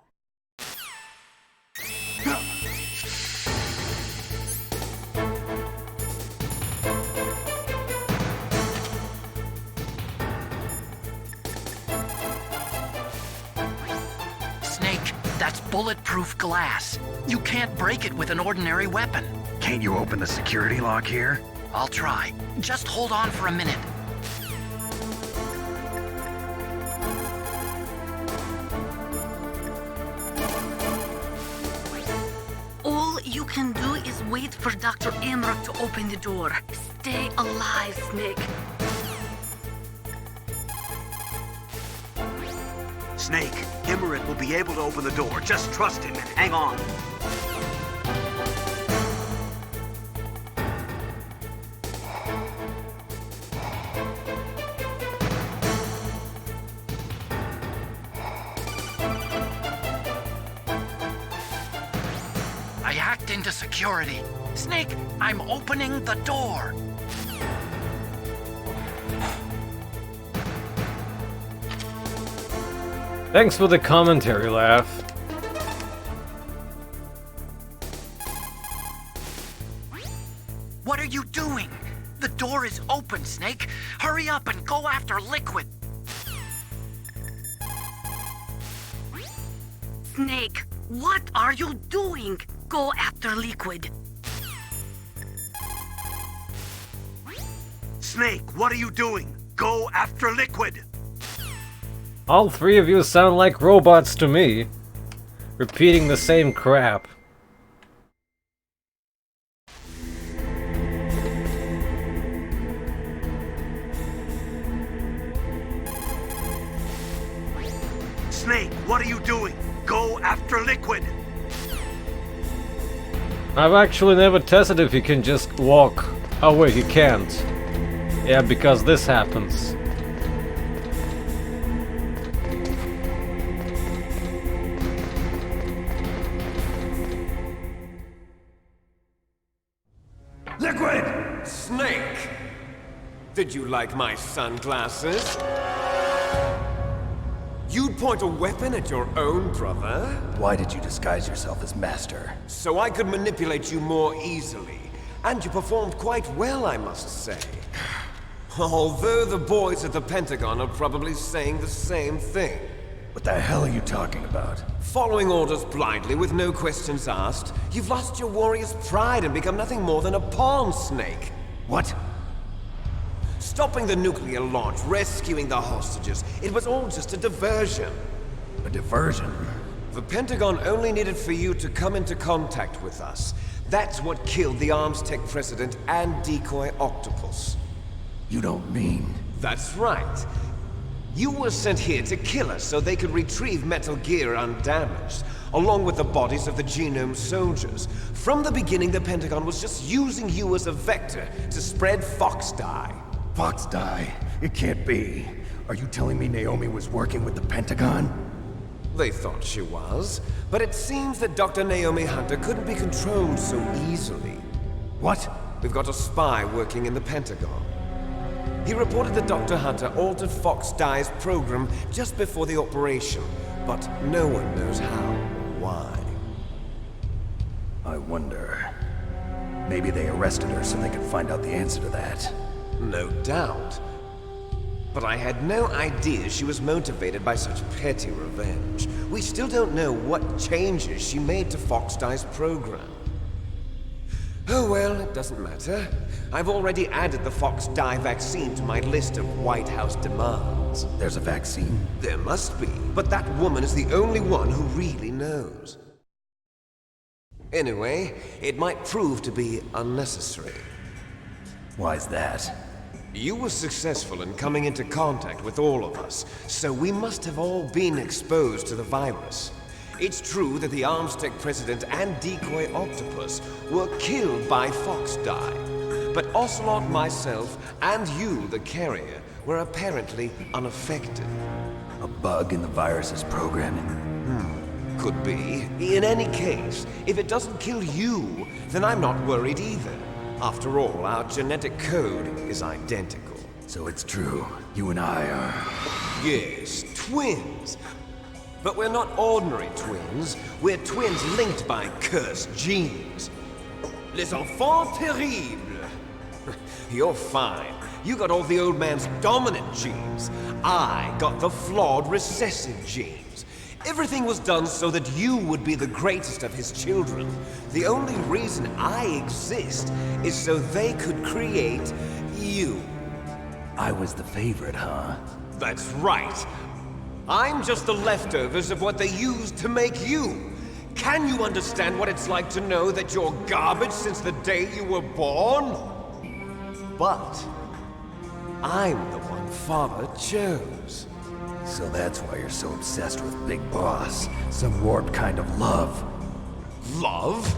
Snake, that's bulletproof glass. You can't break it with an ordinary weapon. Can't you open the security lock here? I'll try. Just hold on for a minute. All you can do is wait for Dr. Emmerich to open the door. Stay alive, Snake. Snake, Emmerich will be able to open the door. Just trust him. Hang on. I hacked into security. Snake, I'm opening the door. Thanks for the commentary, Laugh. What are you doing? The door is open, Snake. Hurry up and go after Liquid. Snake, what are you doing? Go after Liquid. Snake, what are you doing? Go after Liquid. All three of you sound like robots to me, repeating the same crap. Snake, what are you doing? Go after Liquid. I've actually never tested if you can just walk. Oh wait, you can't. Yeah, because this happens. Liquid! Snake! Did you like my sunglasses? You'd point a weapon at your own brother? Why did you disguise yourself as Master? So I could manipulate you more easily. And you performed quite well, I must say. Although the boys at the Pentagon are probably saying the same thing. What the hell are you talking about? Following orders blindly with no questions asked, you've lost your warrior's pride and become nothing more than a pawn, Snake. What? Stopping the nuclear launch, rescuing the hostages, it was all just a diversion. A diversion? The Pentagon only needed for you to come into contact with us. That's what killed the Arms Tech president and decoy Octopus. You don't mean... That's right. You were sent here to kill us so they could retrieve Metal Gear undamaged, along with the bodies of the Genome soldiers. From the beginning, the Pentagon was just using you as a vector to spread Fox-Die. Fox-Die? It can't be. Are you telling me Naomi was working with the Pentagon? They thought she was, but it seems that Dr. Naomi Hunter couldn't be controlled so easily. What? we've got a spy working in the Pentagon. He reported that Dr. Hunter altered Fox Dye's program just before the operation, but no one knows how or why. I wonder... maybe they arrested her so they could find out the answer to that. No doubt. But I had no idea she was motivated by such petty revenge. We still don't know what changes she made to Fox Dye's program. Oh well, it doesn't matter. I've already added the Fox Dye vaccine to my list of White House demands. There's a vaccine? There must be, but that woman is the only one who really knows. Anyway, it might prove to be unnecessary. Why's that? You were successful in coming into contact with all of us, so we must have all been exposed to the virus. It's true that the Armstech President and Decoy Octopus were killed by Fox Dye, but Ocelot, myself, and you, the carrier, were apparently unaffected. A bug in the virus's programming? Could be. In any case, if it doesn't kill you, then I'm not worried either. After all, our genetic code is identical. So it's true. You and I are... Yes, twins. But we're not ordinary twins. We're twins linked by cursed genes. Les enfants terribles. You're fine. You got all the old man's dominant genes. I got the flawed recessive genes. Everything was done so that you would be the greatest of his children. The only reason I exist is so they could create you. I was the favorite, huh? That's right. I'm just the leftovers of what they used to make you. Can you understand what it's like to know that you're garbage since the day you were born? But I'm the one Father chose. So that's why you're so obsessed with Big Boss. Some warped kind of love. Love?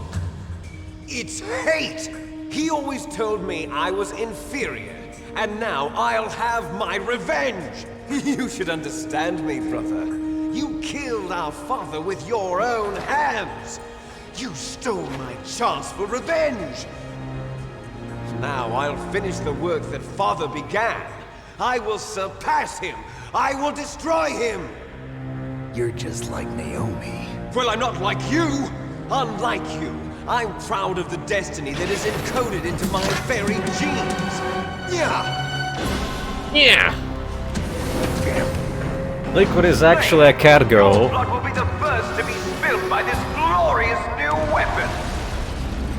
It's hate! He always told me I was inferior, and now I'll have my revenge! You should understand me, brother. You killed our father with your own hands! You stole my chance for revenge! Now I'll finish the work that Father began. I will surpass him! I will destroy him! You're just like Naomi. Well, I'm not like you! Unlike you, I'm proud of the destiny that is encoded into my very genes! Yeah! Yeah! Liquid is actually a cat girl. Blood will be the first to be spilled by this glorious new weapon!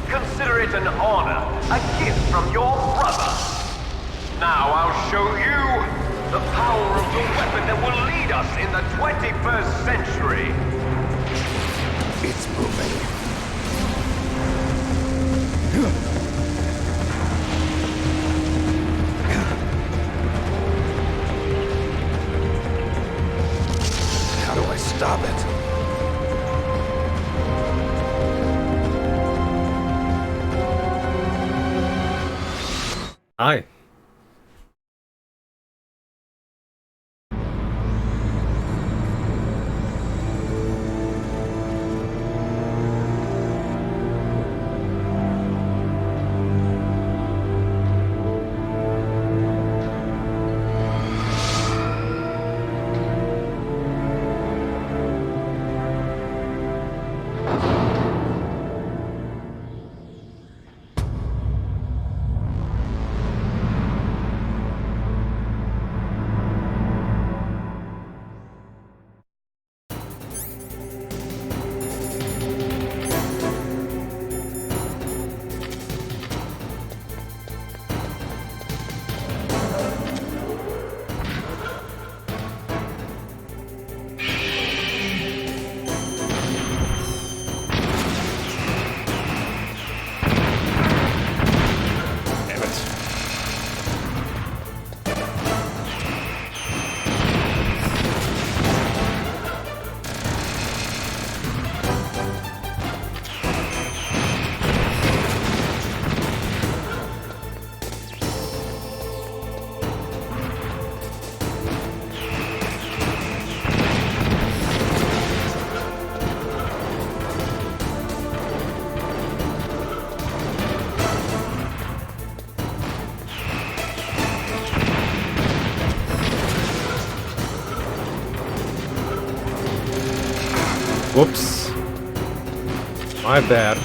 Consider it an honor, a gift from your brother! Now I'll show you the power of the weapon that will lead us in the 21st century! It's moving. How do I stop it? Aye. Whoops. My bad.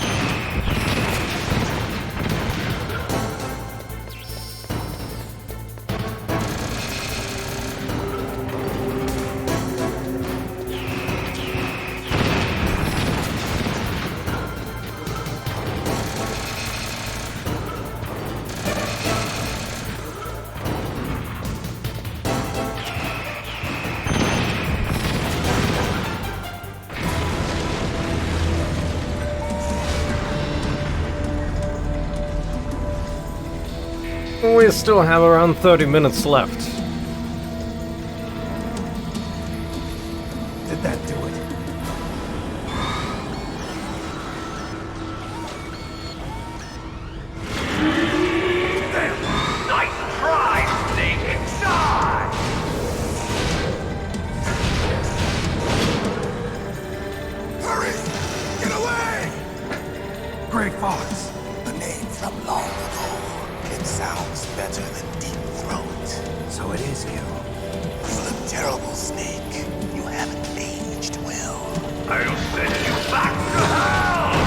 We still have around 30 minutes left. Did that do it? Nice try, Snake! Die! Hurry! Get away! Great Fox! A name from long ago. It sounds better than Deep Throat. So it is you. You look terrible, Snake. You haven't aged well. I'll send you back to hell!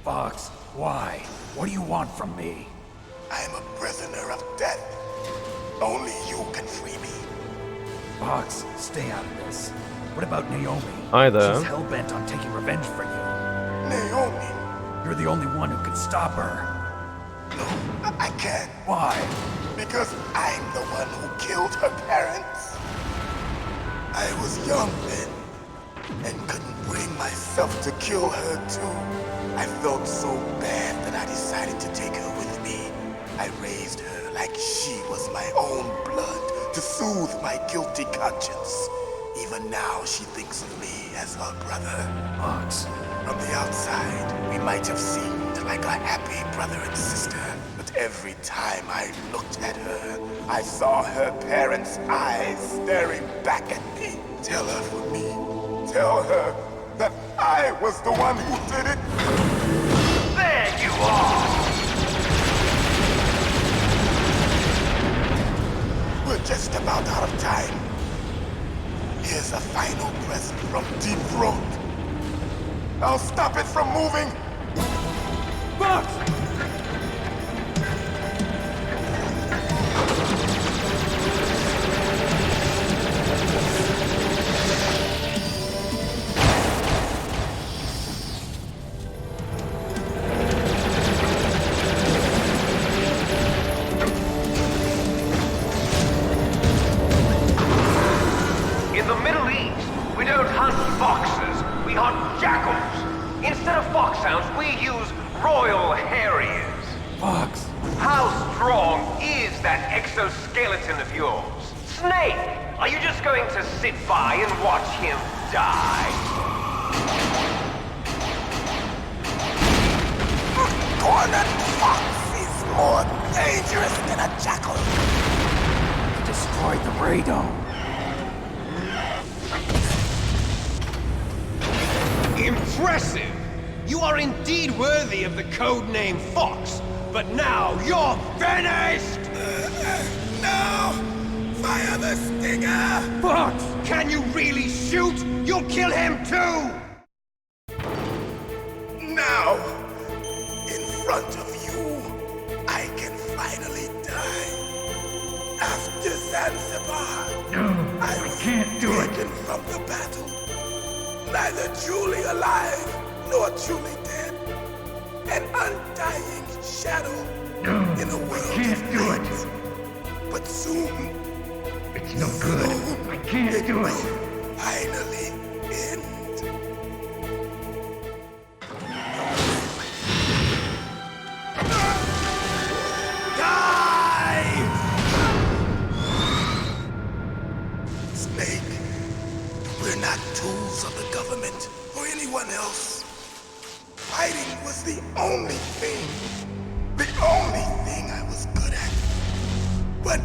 Fox, why? What do you want from me? I'm a prisoner of death. Only you can free me. Fox, stay out of this. What about Naomi? Hi there. She's hell-bent on taking revenge for you. Naomi. You're the only one who can stop her. No, I can't. Why? Because I'm the one who killed her parents. I was young then, and couldn't bring myself to kill her too. I felt so bad that I decided to take her with me. I raised her like she was my own blood to soothe my guilty conscience. Even now, she thinks of me as her brother. Fox. From the outside, we might have seemed like a happy brother and sister, but every time I looked at her, I saw her parents' eyes staring back at me. Tell her for me. Tell her that I was the one who did it. There you are! We're just about out of time. Here's a final present from Deep Throat. I'll stop it from moving. Fox! In the Middle East, we don't hunt foxes, we hunt jackals. Instead of foxhounds, we use royal harriers. Fox! How strong is that exoskeleton of yours? Snake, are you just going to sit by and watch him die? Cornered fox is more dangerous than a jackal. Destroyed the radome. Impressive! You are indeed worthy of the codename Fox, but now you're finished! No! Fire the stinger! Fox! Can you really shoot? You'll kill him too! Now, in front of you, I can finally die. After Zanzibar, No, I was can't do it. taken from the battle. Neither truly alive, nor truly dead. An undying shadow No, in a world can't of do it. things. But soon, It's no good. I can't do it. finally end. Die! Snake, we're not tools of the government or anyone else. Fighting was the only thing I was good at. But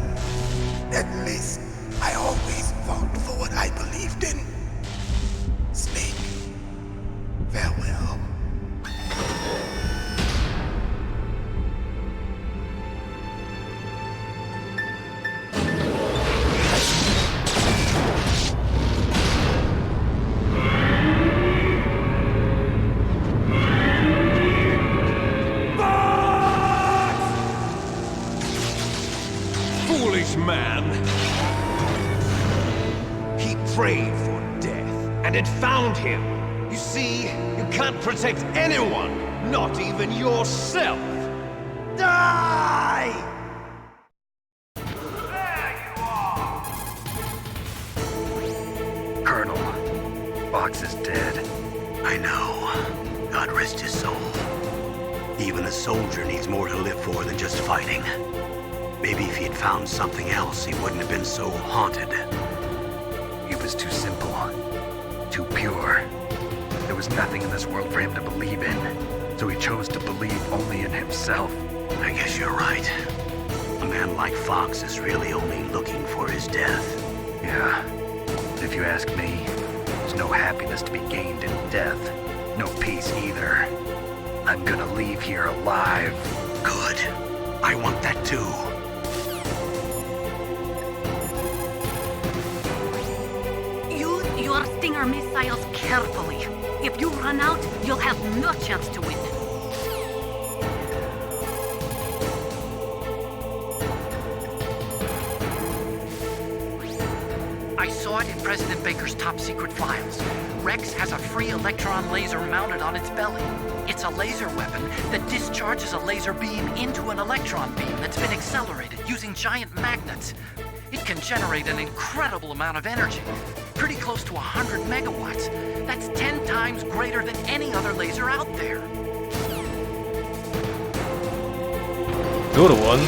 at least I always fought for what I believed in. Snake, Farewell. Foolish man! He prayed for death, and it found him. You see, you can't protect anyone, not even yourself. Die! There you are! Colonel, Fox is dead. I know. God rest his soul. Even a soldier needs more to live for than just fighting. Maybe if he had found something else, he wouldn't have been so haunted. He was too simple, too pure. There was nothing in this world for him to believe in, so he chose to believe only in himself. I guess you're right. A man like Fox is really only looking for his death. Yeah, but if you ask me, there's no happiness to be gained in death. No peace either. I'm gonna leave here alive. Good. I want that too. Use your Stinger missiles carefully. If you run out, you'll have no chance to win. I saw it in President Baker's top secret files. Rex has a free electron laser mounted on its belly. It's a laser weapon that discharges a laser beam into an electron beam that's been accelerated using giant magnets. It can generate an incredible amount of energy, pretty close to 100 megawatts. That's 10 times greater than any other laser out there. Good one.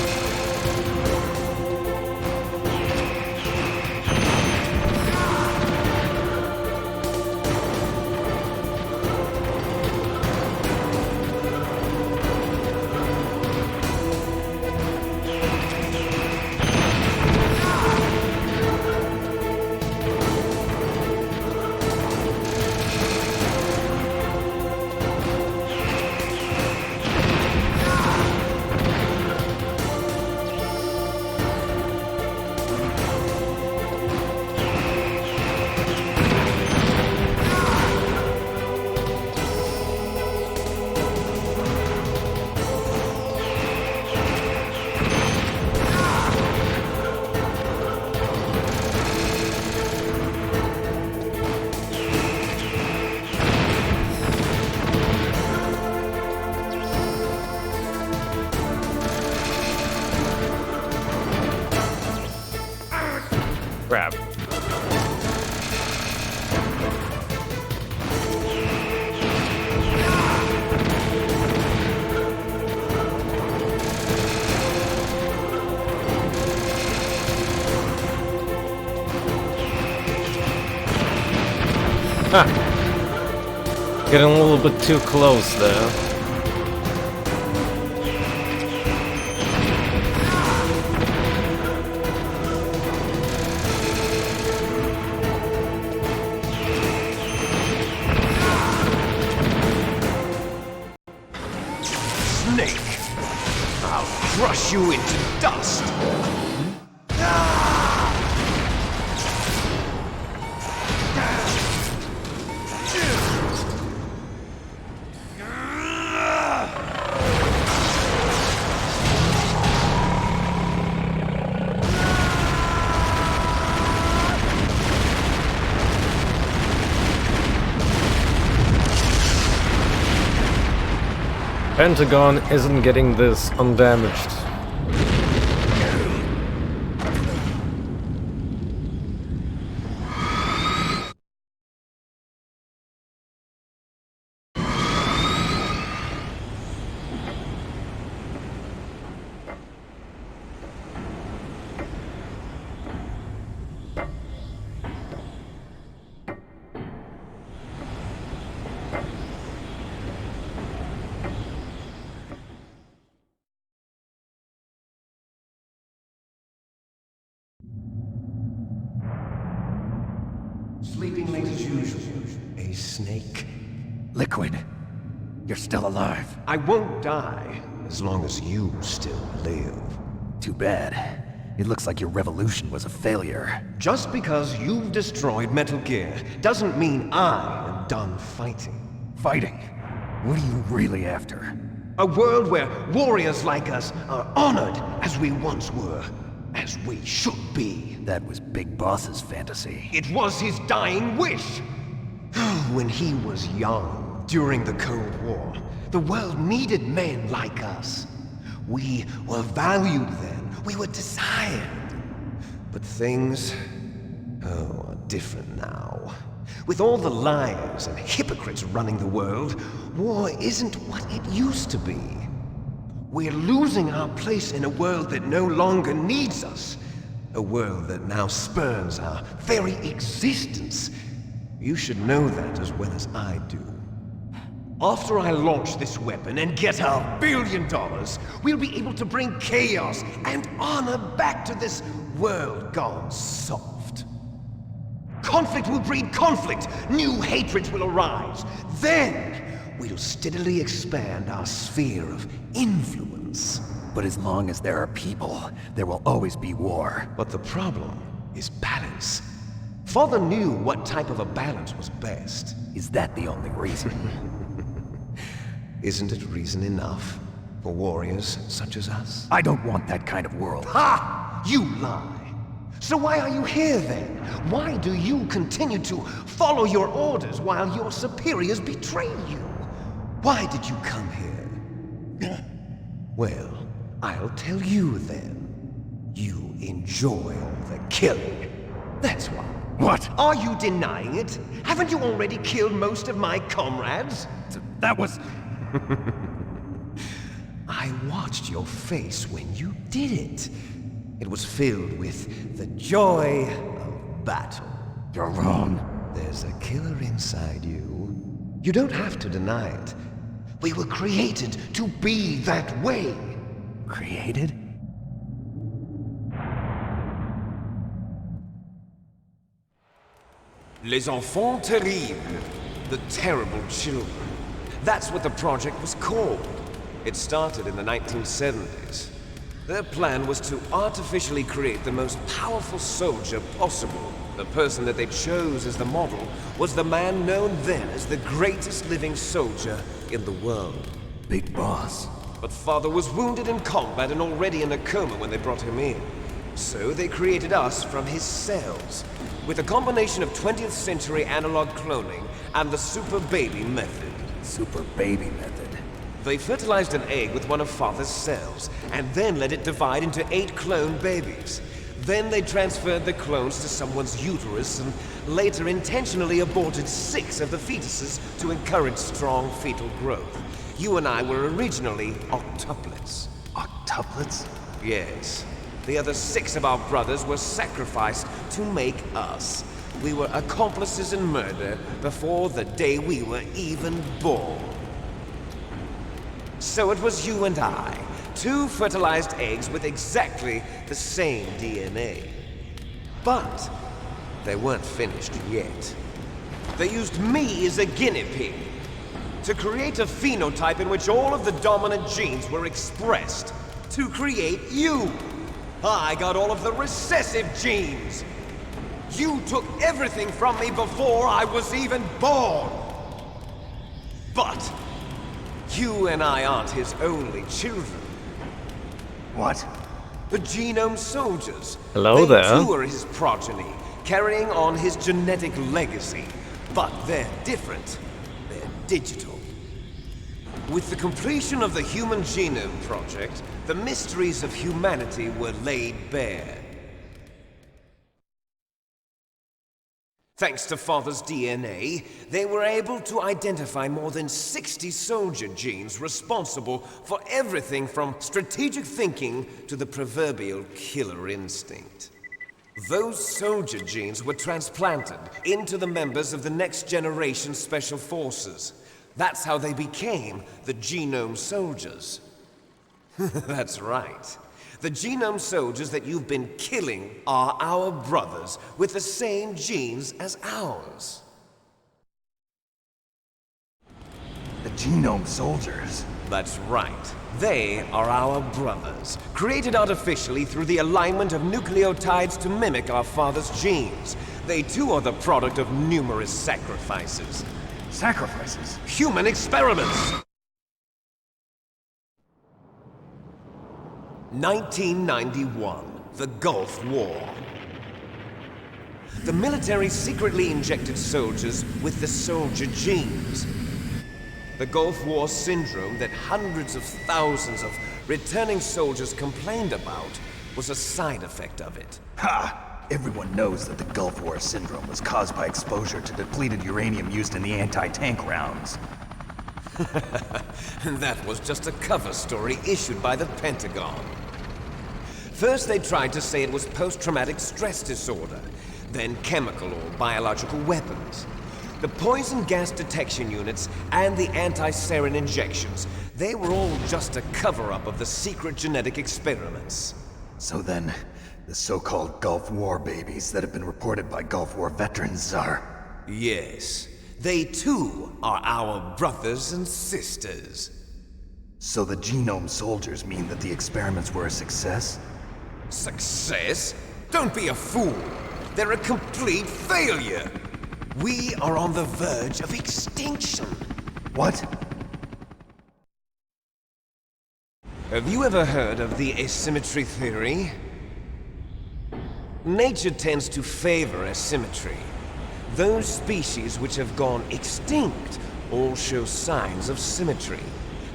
Crap. Getting a little bit too close there. Snake! I'll crush you into dust! Pentagon isn't getting this undamaged. Sleeping late as usual, a snake. Liquid, you're still alive. I won't die as long as you still live. Too bad. It looks like your revolution was a failure. Just because you've destroyed Metal Gear doesn't mean I am done fighting. Fighting? What are you really after? A world where warriors like us are honored as we once were, as we should be. That was Big Boss's fantasy. It was his dying wish. When he was young, during the Cold War, the world needed men like us. We were valued then. We were desired. But things, are different now. With all the liars and hypocrites running the world, war isn't what it used to be. We're losing our place in a world that no longer needs us. A world that now spurns our very existence. You should know that as well as I do. After I launch this weapon and get our $1 billion, we'll be able to bring chaos and honor back to this world gone soft. Conflict will breed conflict. New hatreds will arise. Then, we'll steadily expand our sphere of influence. But as long as there are people, there will always be war. But the problem is balance. Father knew what type of a balance was best. Is that the only reason? Isn't it reason enough for warriors such as us? I don't want that kind of world. Ha! You lie! So why are you here then? Why do you continue to follow your orders while your superiors betray you? Why did you come here? Well, I'll tell you then. You enjoy all the killing. That's why. What? Are you denying it? Haven't you already killed most of my comrades? That was... I watched your face when you did it. It was filled with the joy of battle. You're wrong. There's a killer inside you. You don't have to deny it. We were created to be that way. Created? Les enfants terribles. The terrible children. That's what the project was called. It started in the 1970s. Their plan was to artificially create the most powerful soldier possible. The person that they chose as the model was the man known then as the greatest living soldier in the world. Big Boss. But Father was wounded in combat and already in a coma when they brought him in. So they created us from his cells, with a combination of 20th century analog cloning and the super baby method. Super baby method. They fertilized an egg with one of Father's cells, and then let it divide into 8 clone babies. Then they transferred the clones to someone's uterus, and later intentionally aborted 6 of the fetuses to encourage strong fetal growth. You and I were originally octuplets. Octuplets? Yes. The other 6 of our brothers were sacrificed to make us. We were accomplices in murder before the day we were even born. So it was you and I, 2 fertilized eggs with exactly the same DNA. But they weren't finished yet. They used me as a guinea pig to create a phenotype in which all of the dominant genes were expressed to create you. I got all of the recessive genes. You took everything from me before I was even born. But you and I aren't his only children. What? The genome soldiers. Hello they there. too are his progeny, carrying on his genetic legacy. But they're different. They're digital. With the completion of the Human Genome Project, the mysteries of humanity were laid bare. Thanks to Father's DNA, they were able to identify more than 60 soldier genes responsible for everything from strategic thinking to the proverbial killer instinct. Those soldier genes were transplanted into the members of the next generation special forces. That's how they became the genome soldiers. That's right. The genome soldiers that you've been killing are our brothers with the same genes as ours. Genome soldiers? That's right. They are our brothers, created artificially through the alignment of nucleotides to mimic our father's genes. They too are the product of numerous sacrifices. Sacrifices? Human experiments! 1991, the Gulf War. The military secretly injected soldiers with the soldier genes. The Gulf War syndrome that hundreds of thousands of returning soldiers complained about was a side effect of it. Ha! Everyone knows that the Gulf War syndrome was caused by exposure to depleted uranium used in the anti-tank rounds. That was just a cover story issued by the Pentagon. First they tried to say it was post-traumatic stress disorder, then chemical or biological weapons. The poison gas detection units and the anti-sarin injections, they were all just a cover-up of the secret genetic experiments. So then, the so-called Gulf War babies that have been reported by Gulf War veterans are... Yes, they too are our brothers and sisters. So the genome soldiers mean that the experiments were a success? Success? Don't be a fool! They're a complete failure! We are on the verge of extinction. What? Have you ever heard of the asymmetry theory? Nature tends to favor asymmetry. Those species which have gone extinct all show signs of symmetry.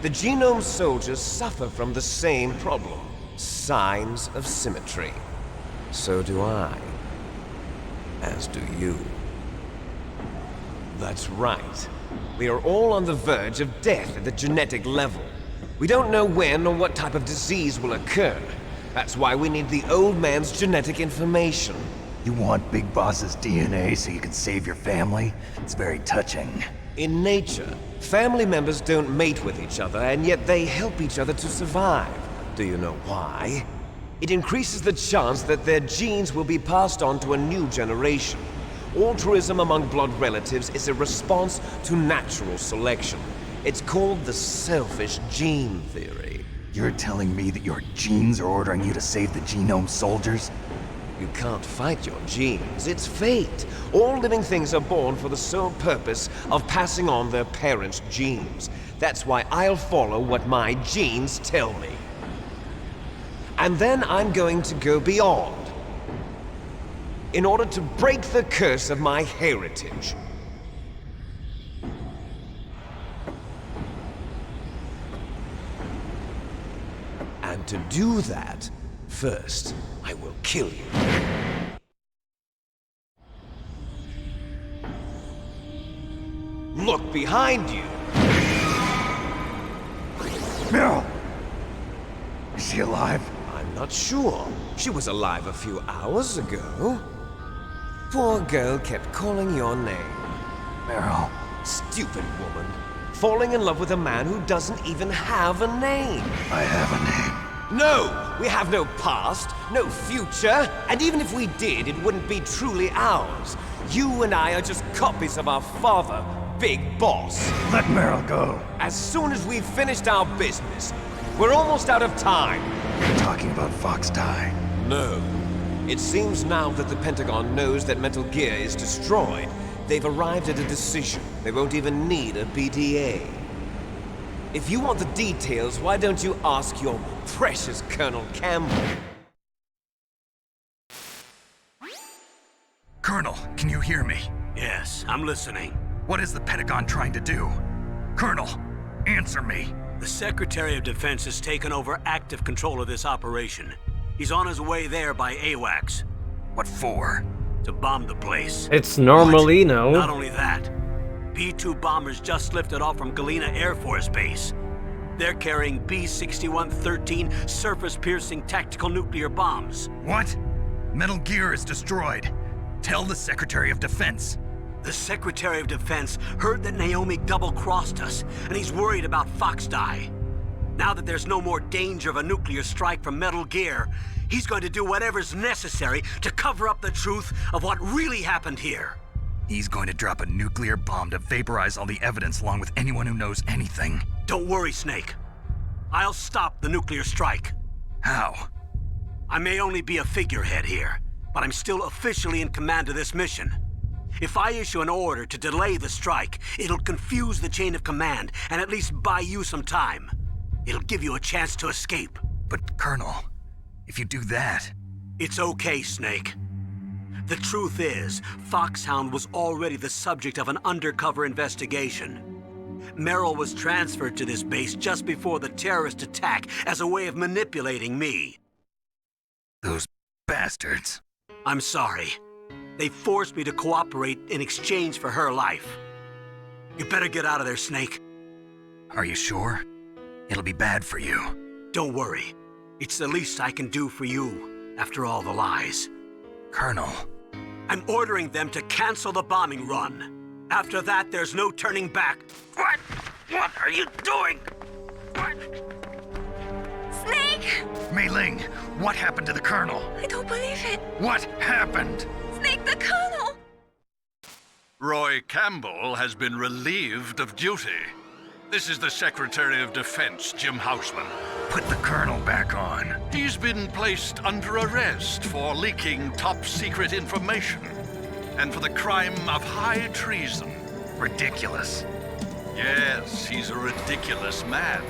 The genome soldiers suffer from the same problem. Signs of symmetry. So do I. As do you. That's right. We are all on the verge of death at the genetic level. We don't know when or what type of disease will occur. That's why we need the old man's genetic information. You want Big Boss's DNA so you can save your family? It's very touching. In nature, family members don't mate with each other, and yet they help each other to survive. Do you know why? It increases the chance that their genes will be passed on to a new generation. Altruism among blood relatives is a response to natural selection. It's called the selfish gene theory. You're telling me that your genes are ordering you to save the genome soldiers? You can't fight your genes. It's fate. All living things are born for the sole purpose of passing on their parents' genes. That's why I'll follow what my genes tell me. And then I'm going to go beyond. In order to break the curse of my heritage. And to do that, first, I will kill you. Look behind you! Meryl! Is she alive? I'm not sure. She was alive a few hours ago. Poor girl kept calling your name. Meryl. Stupid woman. Falling in love with a man who doesn't even have a name. I have a name. No! We have no past, no future, and even if we did, it wouldn't be truly ours. You and I are just copies of our father, Big Boss. Let Meryl go. As soon as we've finished our business, we're almost out of time. You're talking about Fox Die. No. It seems now that the Pentagon knows that Metal Gear is destroyed, they've arrived at a decision. They won't even need a BDA. If you want the details, why don't you ask your precious Colonel Campbell? Colonel, can you hear me? Yes, I'm listening. What is the Pentagon trying to do? Colonel, answer me. The Secretary of Defense has taken over active control of this operation. He's on his way there by AWACS. What for? To bomb the place. It's normally What? no. Not only that, B-2 bombers just lifted off from Galena Air Force Base. They're carrying B-6113 surface-piercing tactical nuclear bombs. What? Metal Gear is destroyed. Tell the Secretary of Defense. The Secretary of Defense heard that Naomi double-crossed us, and he's worried about Fox Die. Now that there's no more danger of a nuclear strike from Metal Gear, he's going to do whatever's necessary to cover up the truth of what really happened here. He's going to drop a nuclear bomb to vaporize all the evidence along with anyone who knows anything. Don't worry, Snake. I'll stop the nuclear strike. How? I may only be a figurehead here, but I'm still officially in command of this mission. If I issue an order to delay the strike, it'll confuse the chain of command and at least buy you some time. It'll give you a chance to escape. But, Colonel, if you do that... It's okay, Snake. The truth is, Foxhound was already the subject of an undercover investigation. Merrill was transferred to this base just before the terrorist attack as a way of manipulating me. Those bastards. I'm sorry. They forced me to cooperate in exchange for her life. You better get out of there, Snake. Are you sure? It'll be bad for you. Don't worry. It's the least I can do for you, after all the lies. Colonel. I'm ordering them to cancel the bombing run. After that, there's no turning back. What? What are you doing? What? Snake! Mei Ling, what happened to the Colonel? I don't believe it. What happened? Snake, the Colonel! Roy Campbell has been relieved of duty. This is the Secretary of Defense, Jim Houseman. Put the Colonel back on. He's been placed under arrest for leaking top-secret information and for the crime of high treason. Ridiculous. Yes, he's a ridiculous man.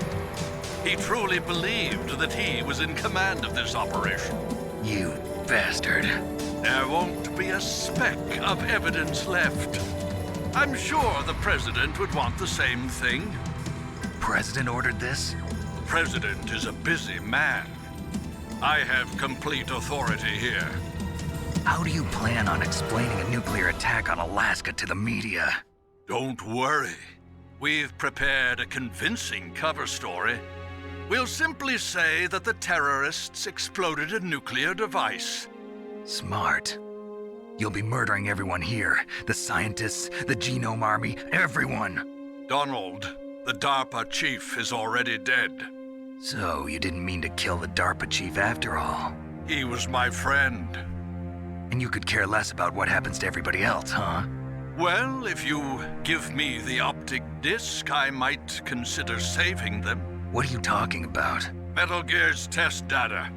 He truly believed that he was in command of this operation. You bastard. There won't be a speck of evidence left. I'm sure the President would want the same thing. President ordered this? The President is a busy man. I have complete authority here. How do you plan on explaining a nuclear attack on Alaska to the media? Don't worry. We've prepared a convincing cover story. We'll simply say that the terrorists exploded a nuclear device. Smart. You'll be murdering everyone here. The scientists, the Genome Army, everyone. Donald, the DARPA chief, is already dead. So, you didn't mean to kill the DARPA chief after all? He was my friend. And you could care less about what happens to everybody else, huh? Well, if you give me the optic disc, I might consider saving them. What are you talking about? Metal Gear's test data.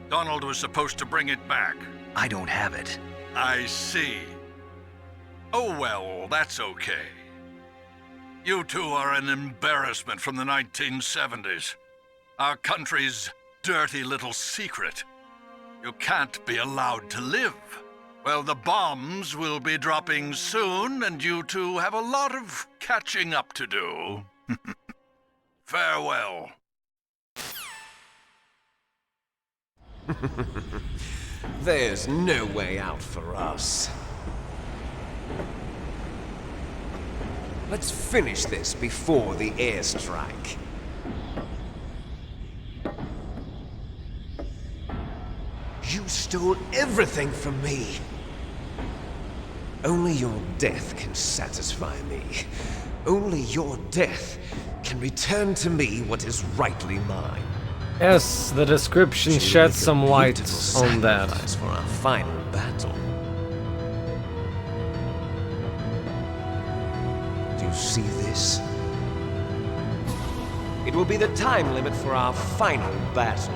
Donald was supposed to bring it back. I don't have it. I see. Oh well, that's okay. You two are an embarrassment from the 1970s. Our country's dirty little secret. You can't be allowed to live. Well, the bombs will be dropping soon, and you two have a lot of catching up to do. Farewell. There's no way out for us. Let's finish this before the airstrike. You stole everything from me. Only your death can satisfy me. Only your death can return to me what is rightly mine. Yes, the description sheds some light on that. For our final battle. Do you see this? It will be the time limit for our final battle.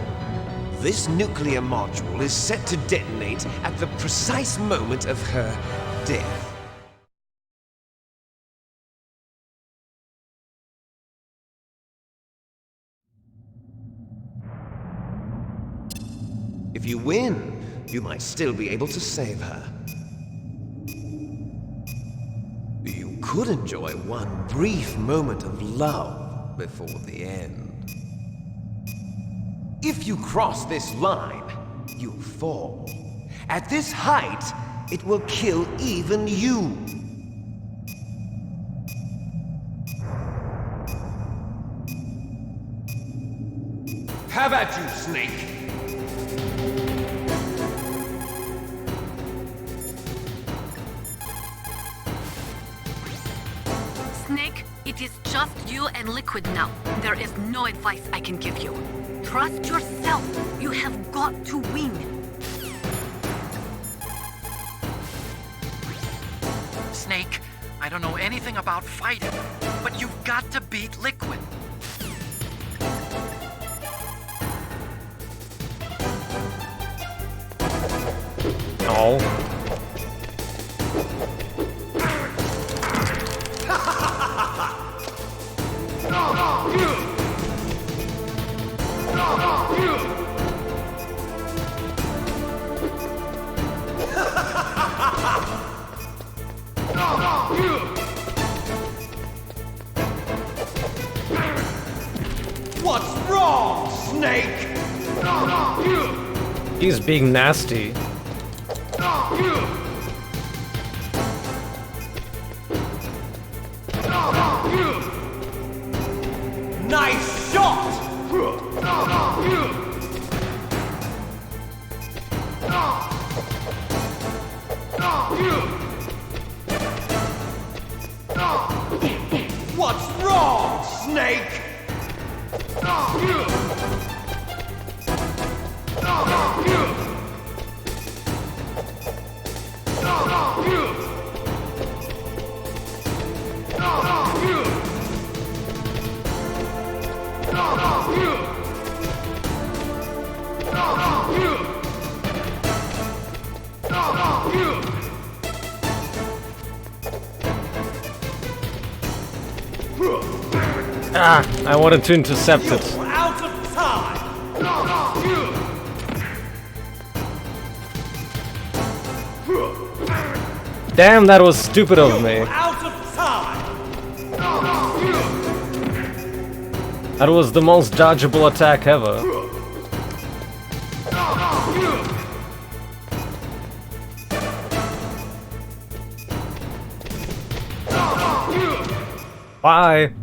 This nuclear module is set to detonate at the precise moment of her death. If you win, you might still be able to save her. You could enjoy one brief moment of love before the end. If you cross this line, you fall. At this height, it will kill even you. Have at you, Snake! Snake, it is just you and Liquid now. There is no advice I can give you. Trust yourself. You have got to win. Snake. I don't know anything about fighting, but you've got to beat Liquid. Oh. What's wrong, Snake? He's being nasty. Nice shot! What's wrong, Snake? Ah, I wanted to intercept it. Out of time! Damn, that was stupid of me. Out of time! That was the most dodgeable attack ever. Bye.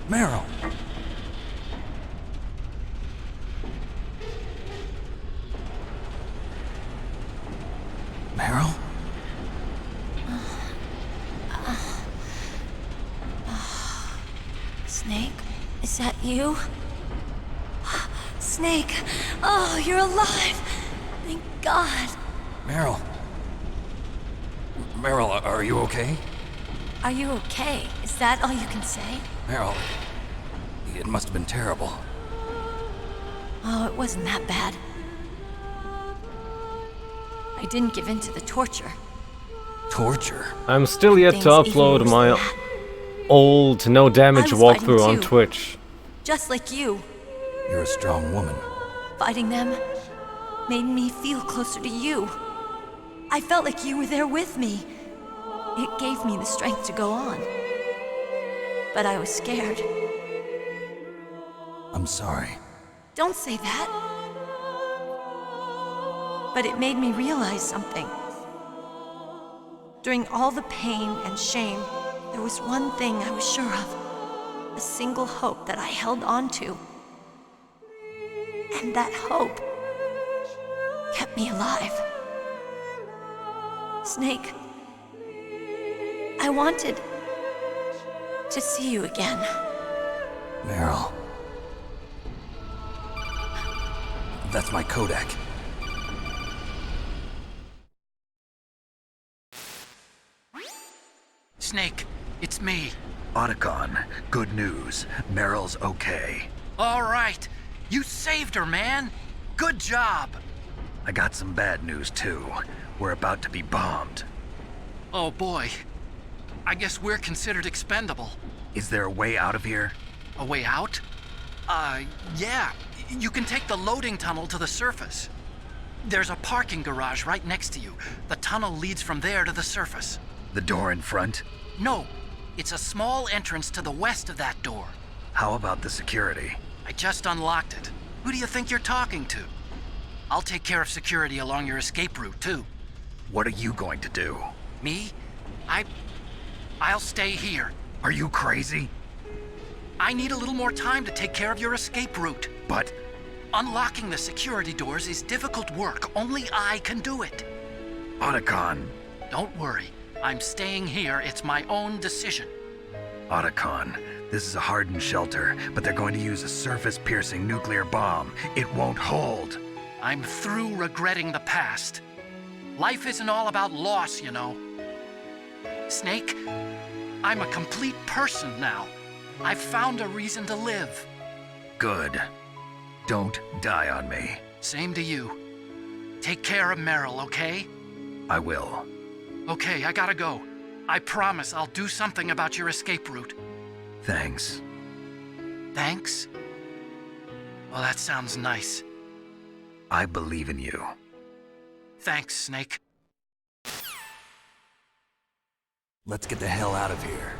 Meryl. Meryl? Snake? Is that you? Snake! Oh, you're alive! Thank God! Meryl. Meryl, are you okay? Are you okay? Is that all you can say? Meryl, it must have been terrible. Oh, it wasn't that bad. I didn't give in to the torture. Torture? I'm still yet to Things even upload worse my than that. old no damage I was walkthrough fighting on too. Twitch. Just like you. You're a strong woman. Fighting them made me feel closer to you. I felt like you were there with me. It gave me the strength to go on. But I was scared. I'm sorry. Don't say that. But it made me realize something. During all the pain and shame, there was one thing I was sure of. A single hope that I held on to. And that hope kept me alive. Snake, I wanted to see you again. Meryl. That's my Kodak. Snake, it's me. Otacon, good news. Meryl's okay. All right. You saved her, man. Good job. I got some bad news, too. We're about to be bombed. Oh, boy. I guess we're considered expendable. Is there a way out of here? A way out? Yeah. You can take the loading tunnel to the surface. There's a parking garage right next to you. The tunnel leads from there to the surface. The door in front? No. It's a small entrance to the west of that door. How about the security? I just unlocked it. Who do you think you're talking to? I'll take care of security along your escape route, too. What are you going to do? Me? I'll stay here. Are you crazy? I need a little more time to take care of your escape route. But unlocking the security doors is difficult work. Only I can do it. Otacon. Don't worry. I'm staying here. It's my own decision. Otacon, this is a hardened shelter, but they're going to use a surface-piercing nuclear bomb. It won't hold. I'm through regretting the past. Life isn't all about loss, you know. Snake, I'm a complete person now. I've found a reason to live. Good. Don't die on me. Same to you. Take care of Meryl, okay? I will. Okay, I gotta go. I promise I'll do something about your escape route. Thanks. Thanks? Well, that sounds nice. I believe in you. Thanks, Snake. Let's get the hell out of here.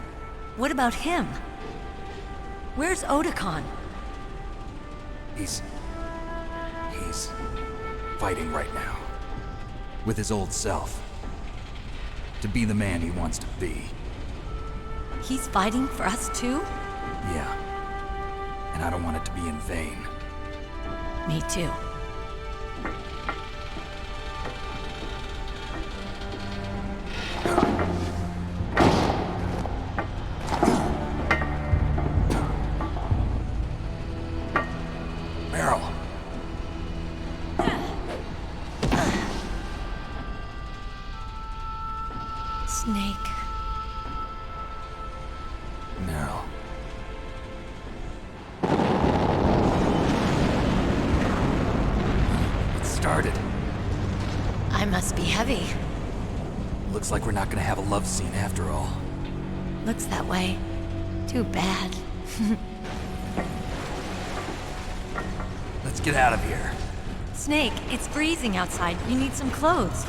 What about him? Where's Otacon? He's fighting right now. With his old self. To be the man he wants to be. He's fighting for us too? Yeah. And I don't want it to be in vain. Me too. Meryl. Snake. Meryl. It started. I must be heavy. Looks like we're not gonna have a love scene after all. Looks that way. Too bad. Let's get out of here. Snake, it's freezing outside. You need some clothes.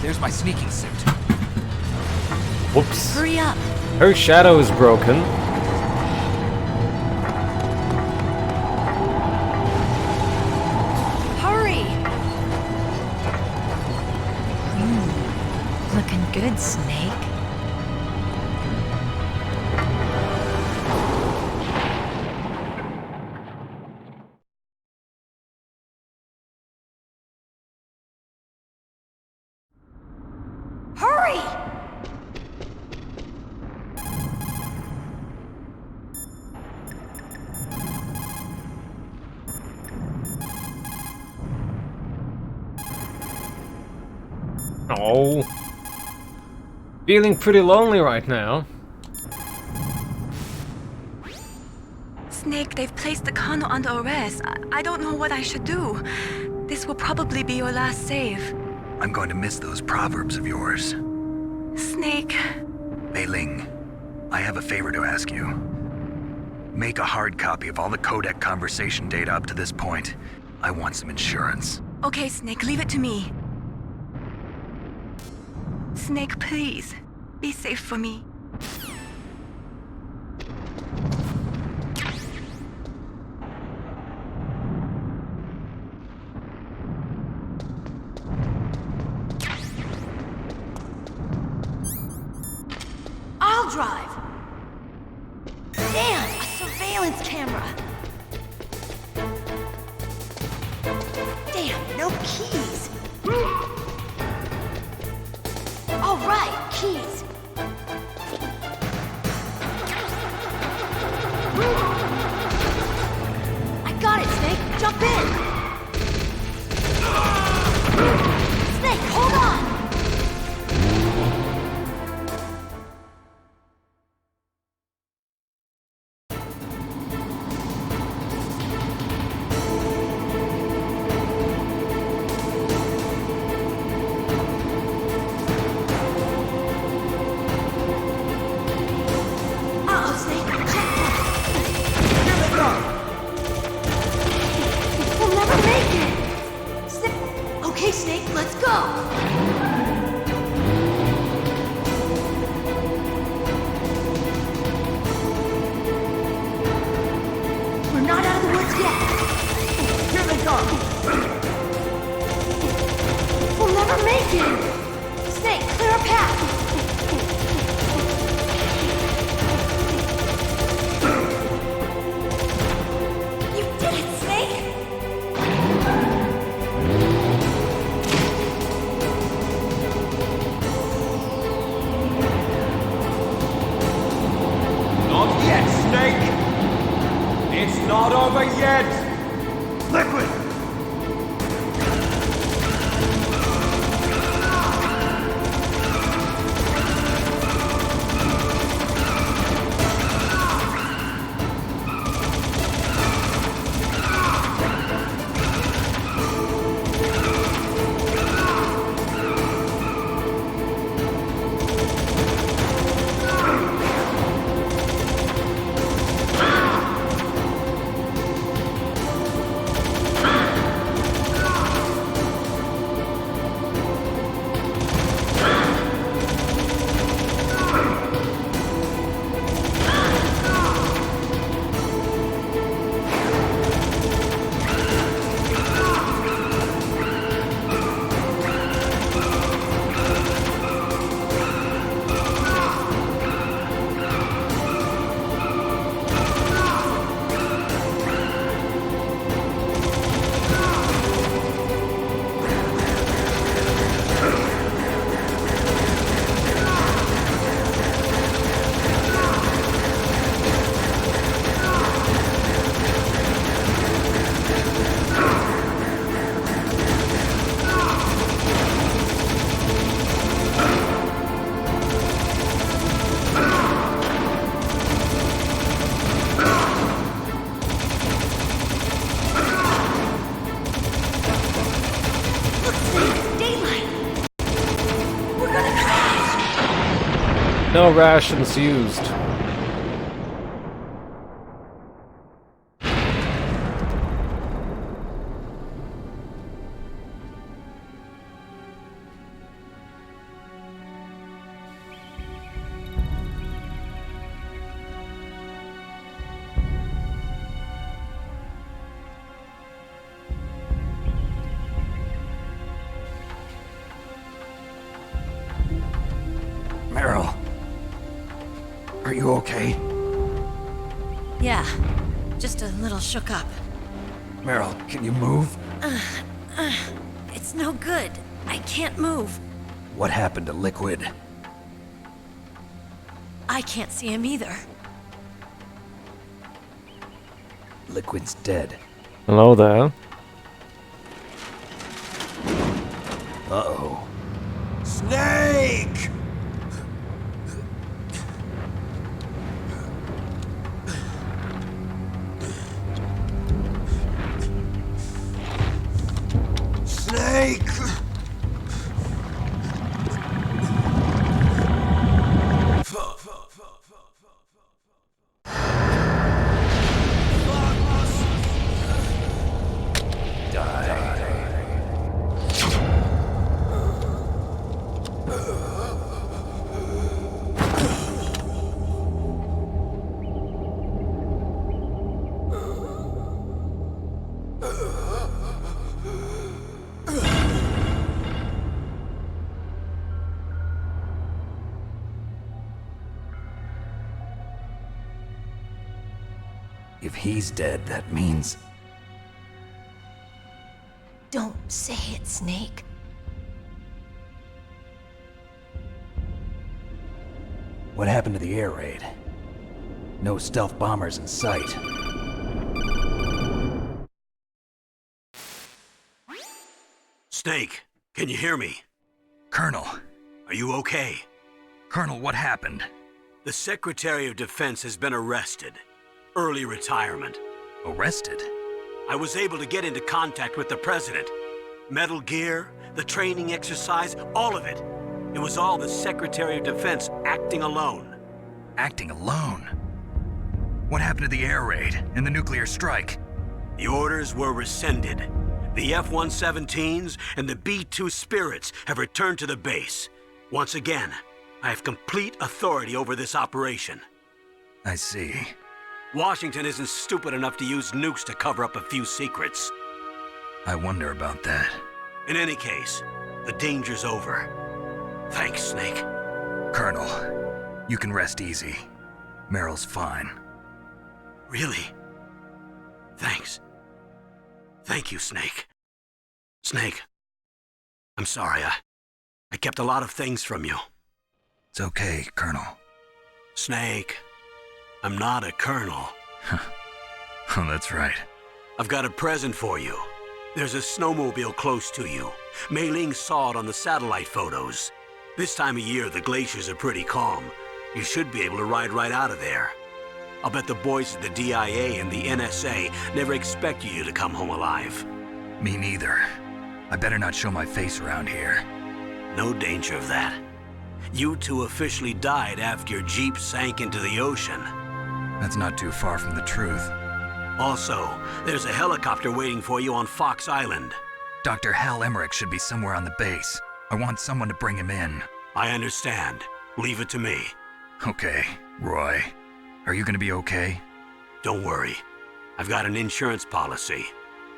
There's my sneaking suit. Whoops. Hurry up. Her shadow is broken. Hurry! Looking good, Snake. Hurry! Oh. Feeling pretty lonely right now. Snake, they've placed the Kano under arrest. I don't know what I should do. This will probably be your last save. I'm going to miss those proverbs of yours. Snake. Mei Ling, I have a favor to ask you. Make a hard copy of all the codec conversation data up to this point. I want some insurance. Okay, Snake, leave it to me. Snake, please. Be safe for me. I'll drive. Damn, a surveillance camera. Damn, no keys. All right, keys. I got it, Snake. Jump in. Snake, hold on. Okay, Snake, let's go! We're not out of the woods yet! Here they come! We'll never make it! Snake, clear a path! You did it, Snake! not over yet! Liquid! No rations used. Meryl. Are you okay? Yeah, just a little shook up. Meryl, can you move? It's no good. I can't move. What happened to Liquid? I can't see him either. Liquid's dead. Hello there. Uh-oh. Snake! Snake! If he's dead, that means... Don't say it, Snake. What happened to the air raid? No stealth bombers in sight. Snake, can you hear me? Colonel. Are you okay? Colonel, what happened? The Secretary of Defense has been arrested. Early retirement. Arrested? I was able to get into contact with the President. Metal Gear, the training exercise, all of it. It was all the Secretary of Defense acting alone. Acting alone? What happened to the air raid and the nuclear strike? The orders were rescinded. The F-117s and the B-2 Spirits have returned to the base. Once again, I have complete authority over this operation. I see. Washington isn't stupid enough to use nukes to cover up a few secrets. I wonder about that. In any case, the danger's over. Thanks, Snake. Colonel, you can rest easy. Meryl's fine. Really? Thanks. Thank you, Snake. Snake, I'm sorry. I kept a lot of things from you. It's okay, Colonel. Snake, I'm not a colonel. Oh, that's right. I've got a present for you. There's a snowmobile close to you. Mei Ling saw it on the satellite photos. This time of year, the glaciers are pretty calm. You should be able to ride right out of there. I'll bet the boys at the DIA and the NSA never expected you to come home alive. Me neither. I better not show my face around here. No danger of that. You two officially died after your Jeep sank into the ocean. That's not too far from the truth. Also, there's a helicopter waiting for you on Fox Island. Dr. Hal Emmerich should be somewhere on the base. I want someone to bring him in. I understand. Leave it to me. Okay, Roy. Are you gonna be okay? Don't worry. I've got an insurance policy.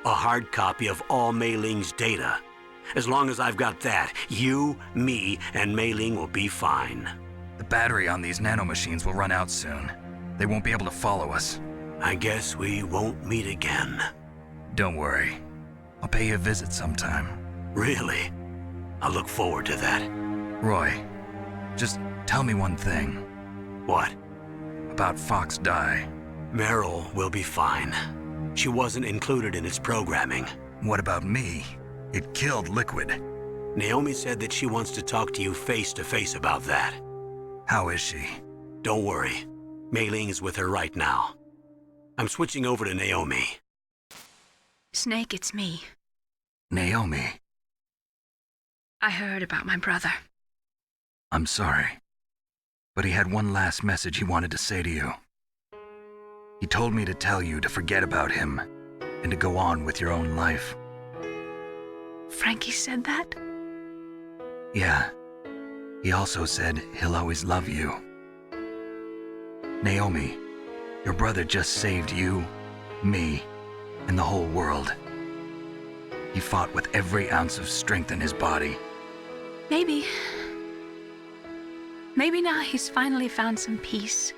A hard copy of all Mei Ling's data. As long as I've got that, you, me, and Mei Ling will be fine. The battery on these nanomachines will run out soon. They won't be able to follow us. I guess we won't meet again. Don't worry. I'll pay you a visit sometime. Really? I look forward to that. Roy, just tell me one thing. What? About Fox Die. Meryl will be fine. She wasn't included in its programming. What about me? It killed Liquid. Naomi said that she wants to talk to you face to face about that. How is she? Don't worry. Mei Ling is with her right now. I'm switching over to Naomi. Snake, it's me. Naomi. I heard about my brother. I'm sorry. But he had one last message he wanted to say to you. He told me to tell you to forget about him and to go on with your own life. Frankie said that? Yeah. He also said he'll always love you. Naomi, your brother just saved you, me, and the whole world. He fought with every ounce of strength in his body. Maybe. Maybe now he's finally found some peace.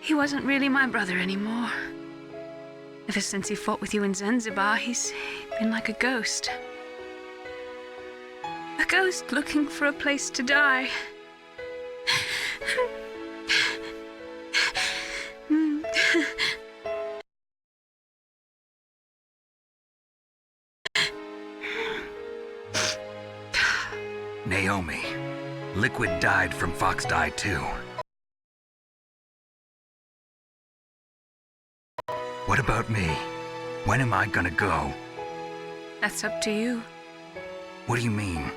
He wasn't really my brother anymore. Ever since he fought with you in Zanzibar, he's been like a ghost. A ghost looking for a place to die. Naomi, Liquid died from Fox Die too. What about me? When am I gonna go? That's up to you. What do you mean?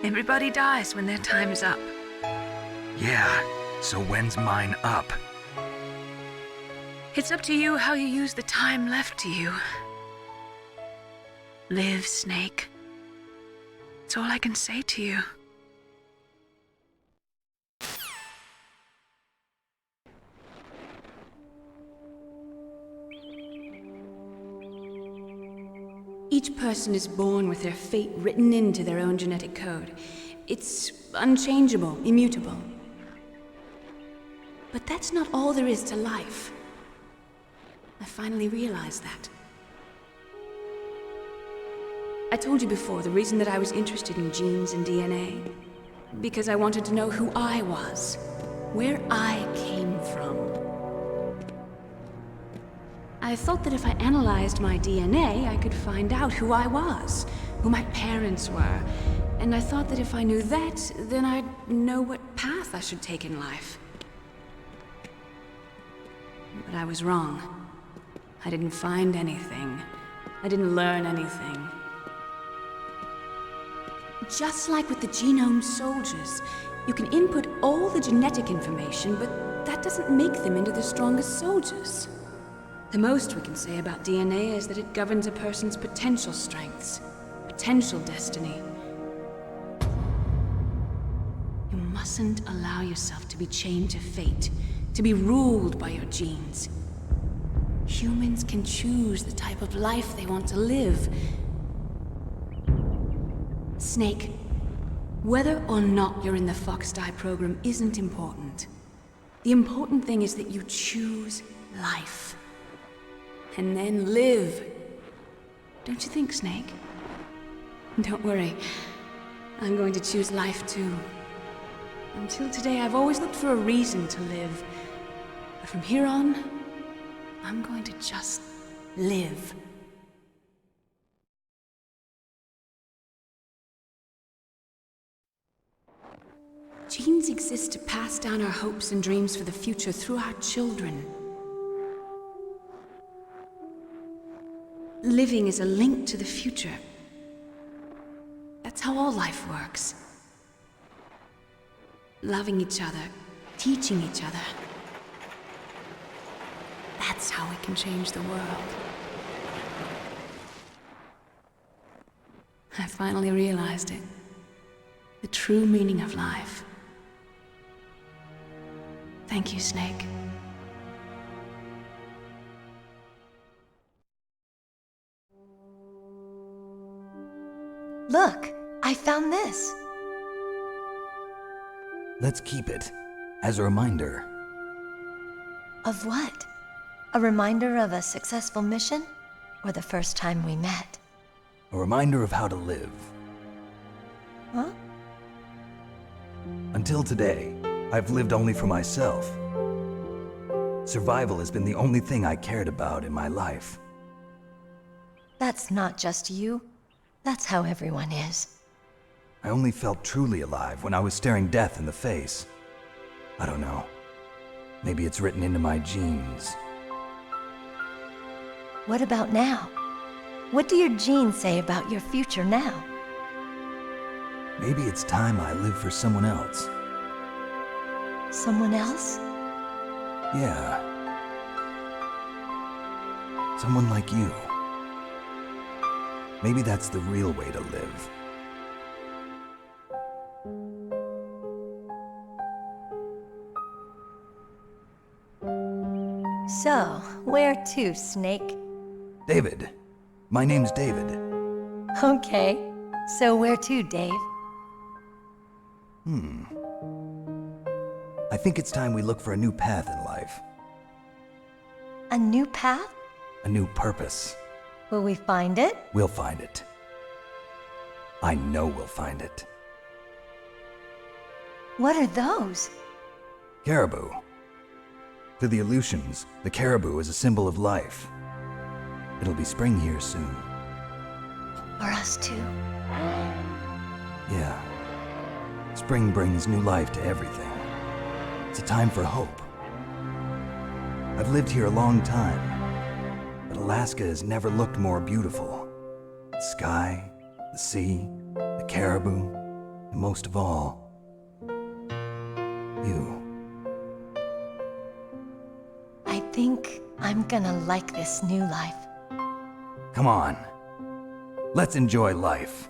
Everybody dies when their time is up. Yeah, so when's mine up? It's up to you how you use the time left to you. Live, Snake. That's all I can say to you. Each person is born with their fate written into their own genetic code. It's unchangeable, immutable. But that's not all there is to life. I finally realized that. I told you before the reason that I was interested in genes and DNA. Because I wanted to know who I was, where I came from. I thought that if I analyzed my DNA, I could find out who I was, who my parents were. And I thought that if I knew that, then I'd know what path I should take in life. But I was wrong. I didn't find anything. I didn't learn anything. Just like with the genome soldiers, you can input all the genetic information, but that doesn't make them into the strongest soldiers. The most we can say about DNA is that it governs a person's potential strengths, potential destiny. You mustn't allow yourself to be chained to fate, to be ruled by your genes. Humans can choose the type of life they want to live. Snake, whether or not you're in the Fox Die program isn't important. The important thing is that you choose life. And then live. Don't you think, Snake? Don't worry. I'm going to choose life too. Until today, I've always looked for a reason to live. But from here on, I'm going to just live. Genes exist to pass down our hopes and dreams for the future through our children. Living is a link to the future. That's how all life works. Loving each other, teaching each other. That's how we can change the world. I finally realized it. The true meaning of life. Thank you, Snake. Look, I found this. Let's keep it as a reminder. Of what? A reminder of a successful mission? Or the first time we met? A reminder of how to live. Huh? Until today, I've lived only for myself. Survival has been the only thing I cared about in my life. That's not just you. That's how everyone is. I only felt truly alive when I was staring death in the face. I don't know. Maybe it's written into my genes. What about now? What do your genes say about your future now? Maybe it's time I live for someone else. Someone else? Yeah. Someone like you. Maybe that's the real way to live. So, where to, Snake? David. My name's David. Okay. So where to, Dave? I think it's time we look for a new path in life. A new path? A new purpose. Will we find it? We'll find it. I know we'll find it. What are those? Caribou. To the Aleutians, the caribou is a symbol of life. It'll be spring here soon. For us too? Yeah. Spring brings new life to everything. It's a time for hope. I've lived here a long time, but Alaska has never looked more beautiful. The sky, the sea, the caribou, and most of all, you. I think I'm gonna like this new life. Come on. Let's enjoy life.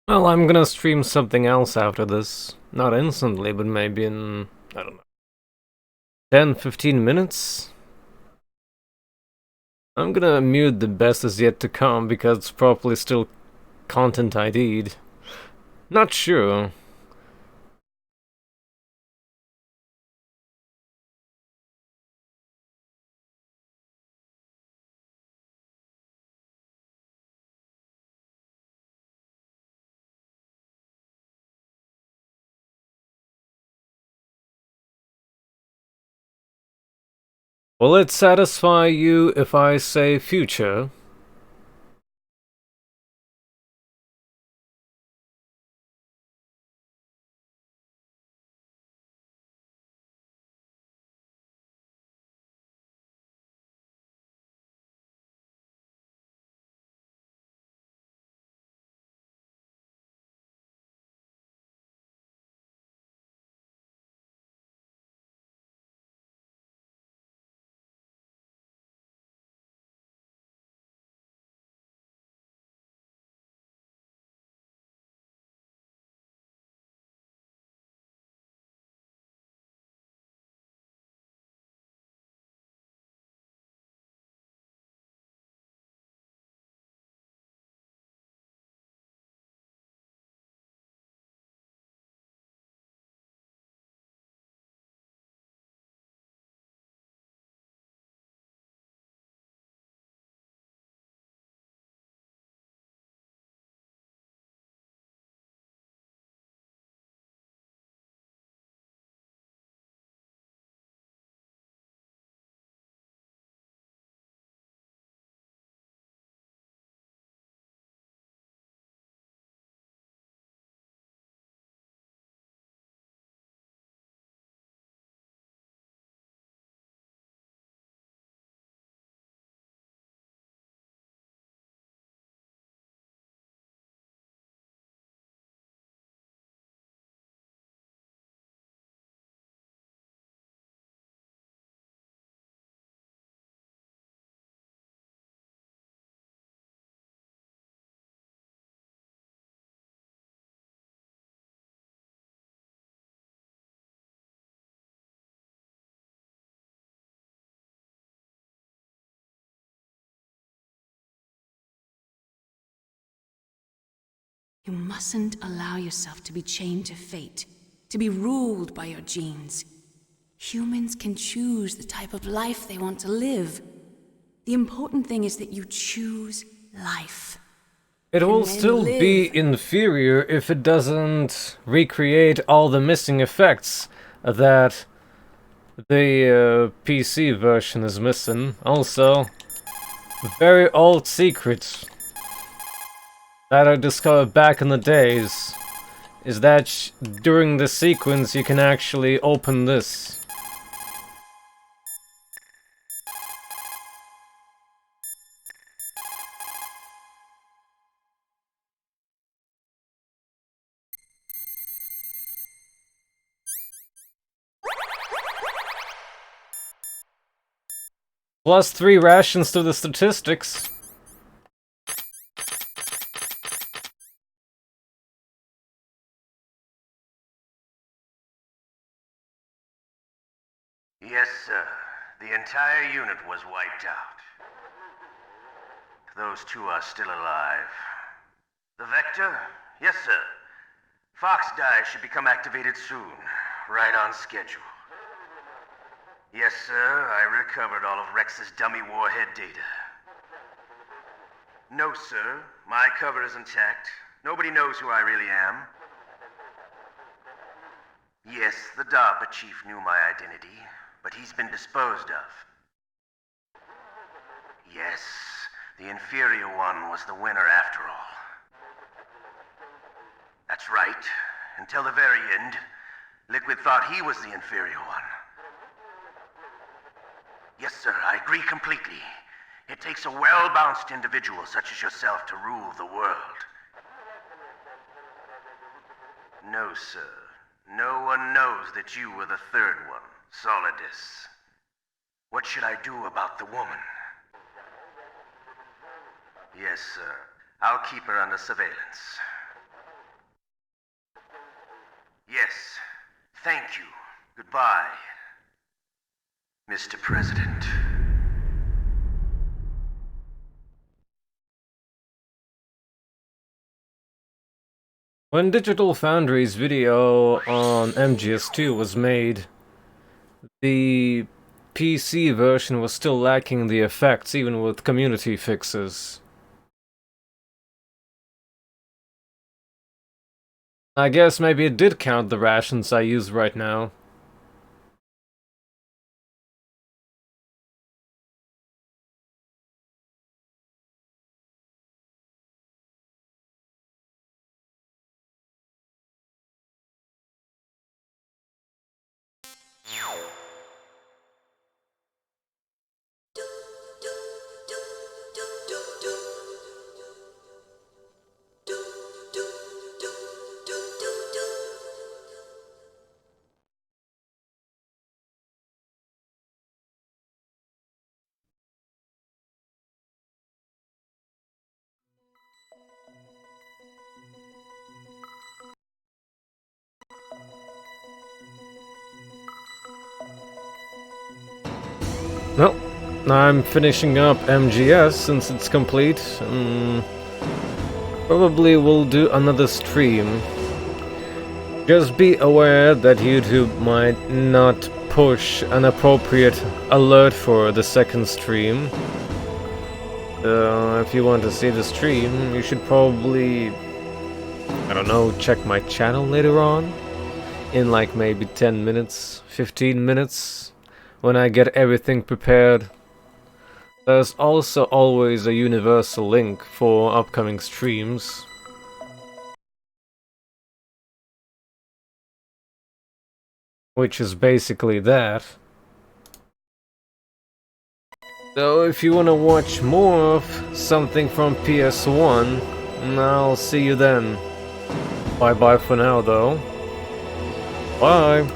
Well, I'm gonna stream something else after this. Not instantly, but maybe in, I don't know, 10-15 minutes? I'm gonna mute the best is yet to come because it's probably still content ID'd. Not sure. Will it satisfy you if I say future? You mustn't allow yourself to be chained to fate, to be ruled by your genes. Humans can choose the type of life they want to live. The important thing is that you choose life. It will still be inferior if it doesn't recreate all the missing effects that the PC version is missing. Also, very old secret that I discovered back in the days is that during the sequence you can actually open this. Plus 3 rations to the statistics. Yes, sir. The entire unit was wiped out. Those two are still alive. The Vector? Yes, sir. Fox Die should become activated soon. Right on schedule. Yes, sir. I recovered all of Rex's dummy warhead data. No, sir. My cover is intact. Nobody knows who I really am. Yes, the DARPA chief knew my identity, but he's been disposed of. Yes, the inferior one was the winner after all. That's right. Until the very end, Liquid thought he was the inferior one. Yes, sir, I agree completely. It takes a well-balanced individual such as yourself to rule the world. No, sir. No one knows that you were the third one, Solidus. What should I do about the woman? Yes, sir. I'll keep her under surveillance. Yes. Thank you. Goodbye, Mr. President. When Digital Foundry's video on MGS2 was made, the PC version was still lacking the effects, even with community fixes. I guess maybe it did count the rations I use right now. Well, I'm finishing up MGS since it's complete. Probably will do another stream. Just be aware that YouTube might not push an appropriate alert for the second stream. If you want to see the stream, you should probably, I don't know, check my channel later on. In like maybe 10 minutes, 15 minutes. When I get everything prepared. There's also always a universal link for upcoming streams. Which is basically that. So if you want to watch more of something from PS1, I'll see you then. Bye bye for now though. Bye!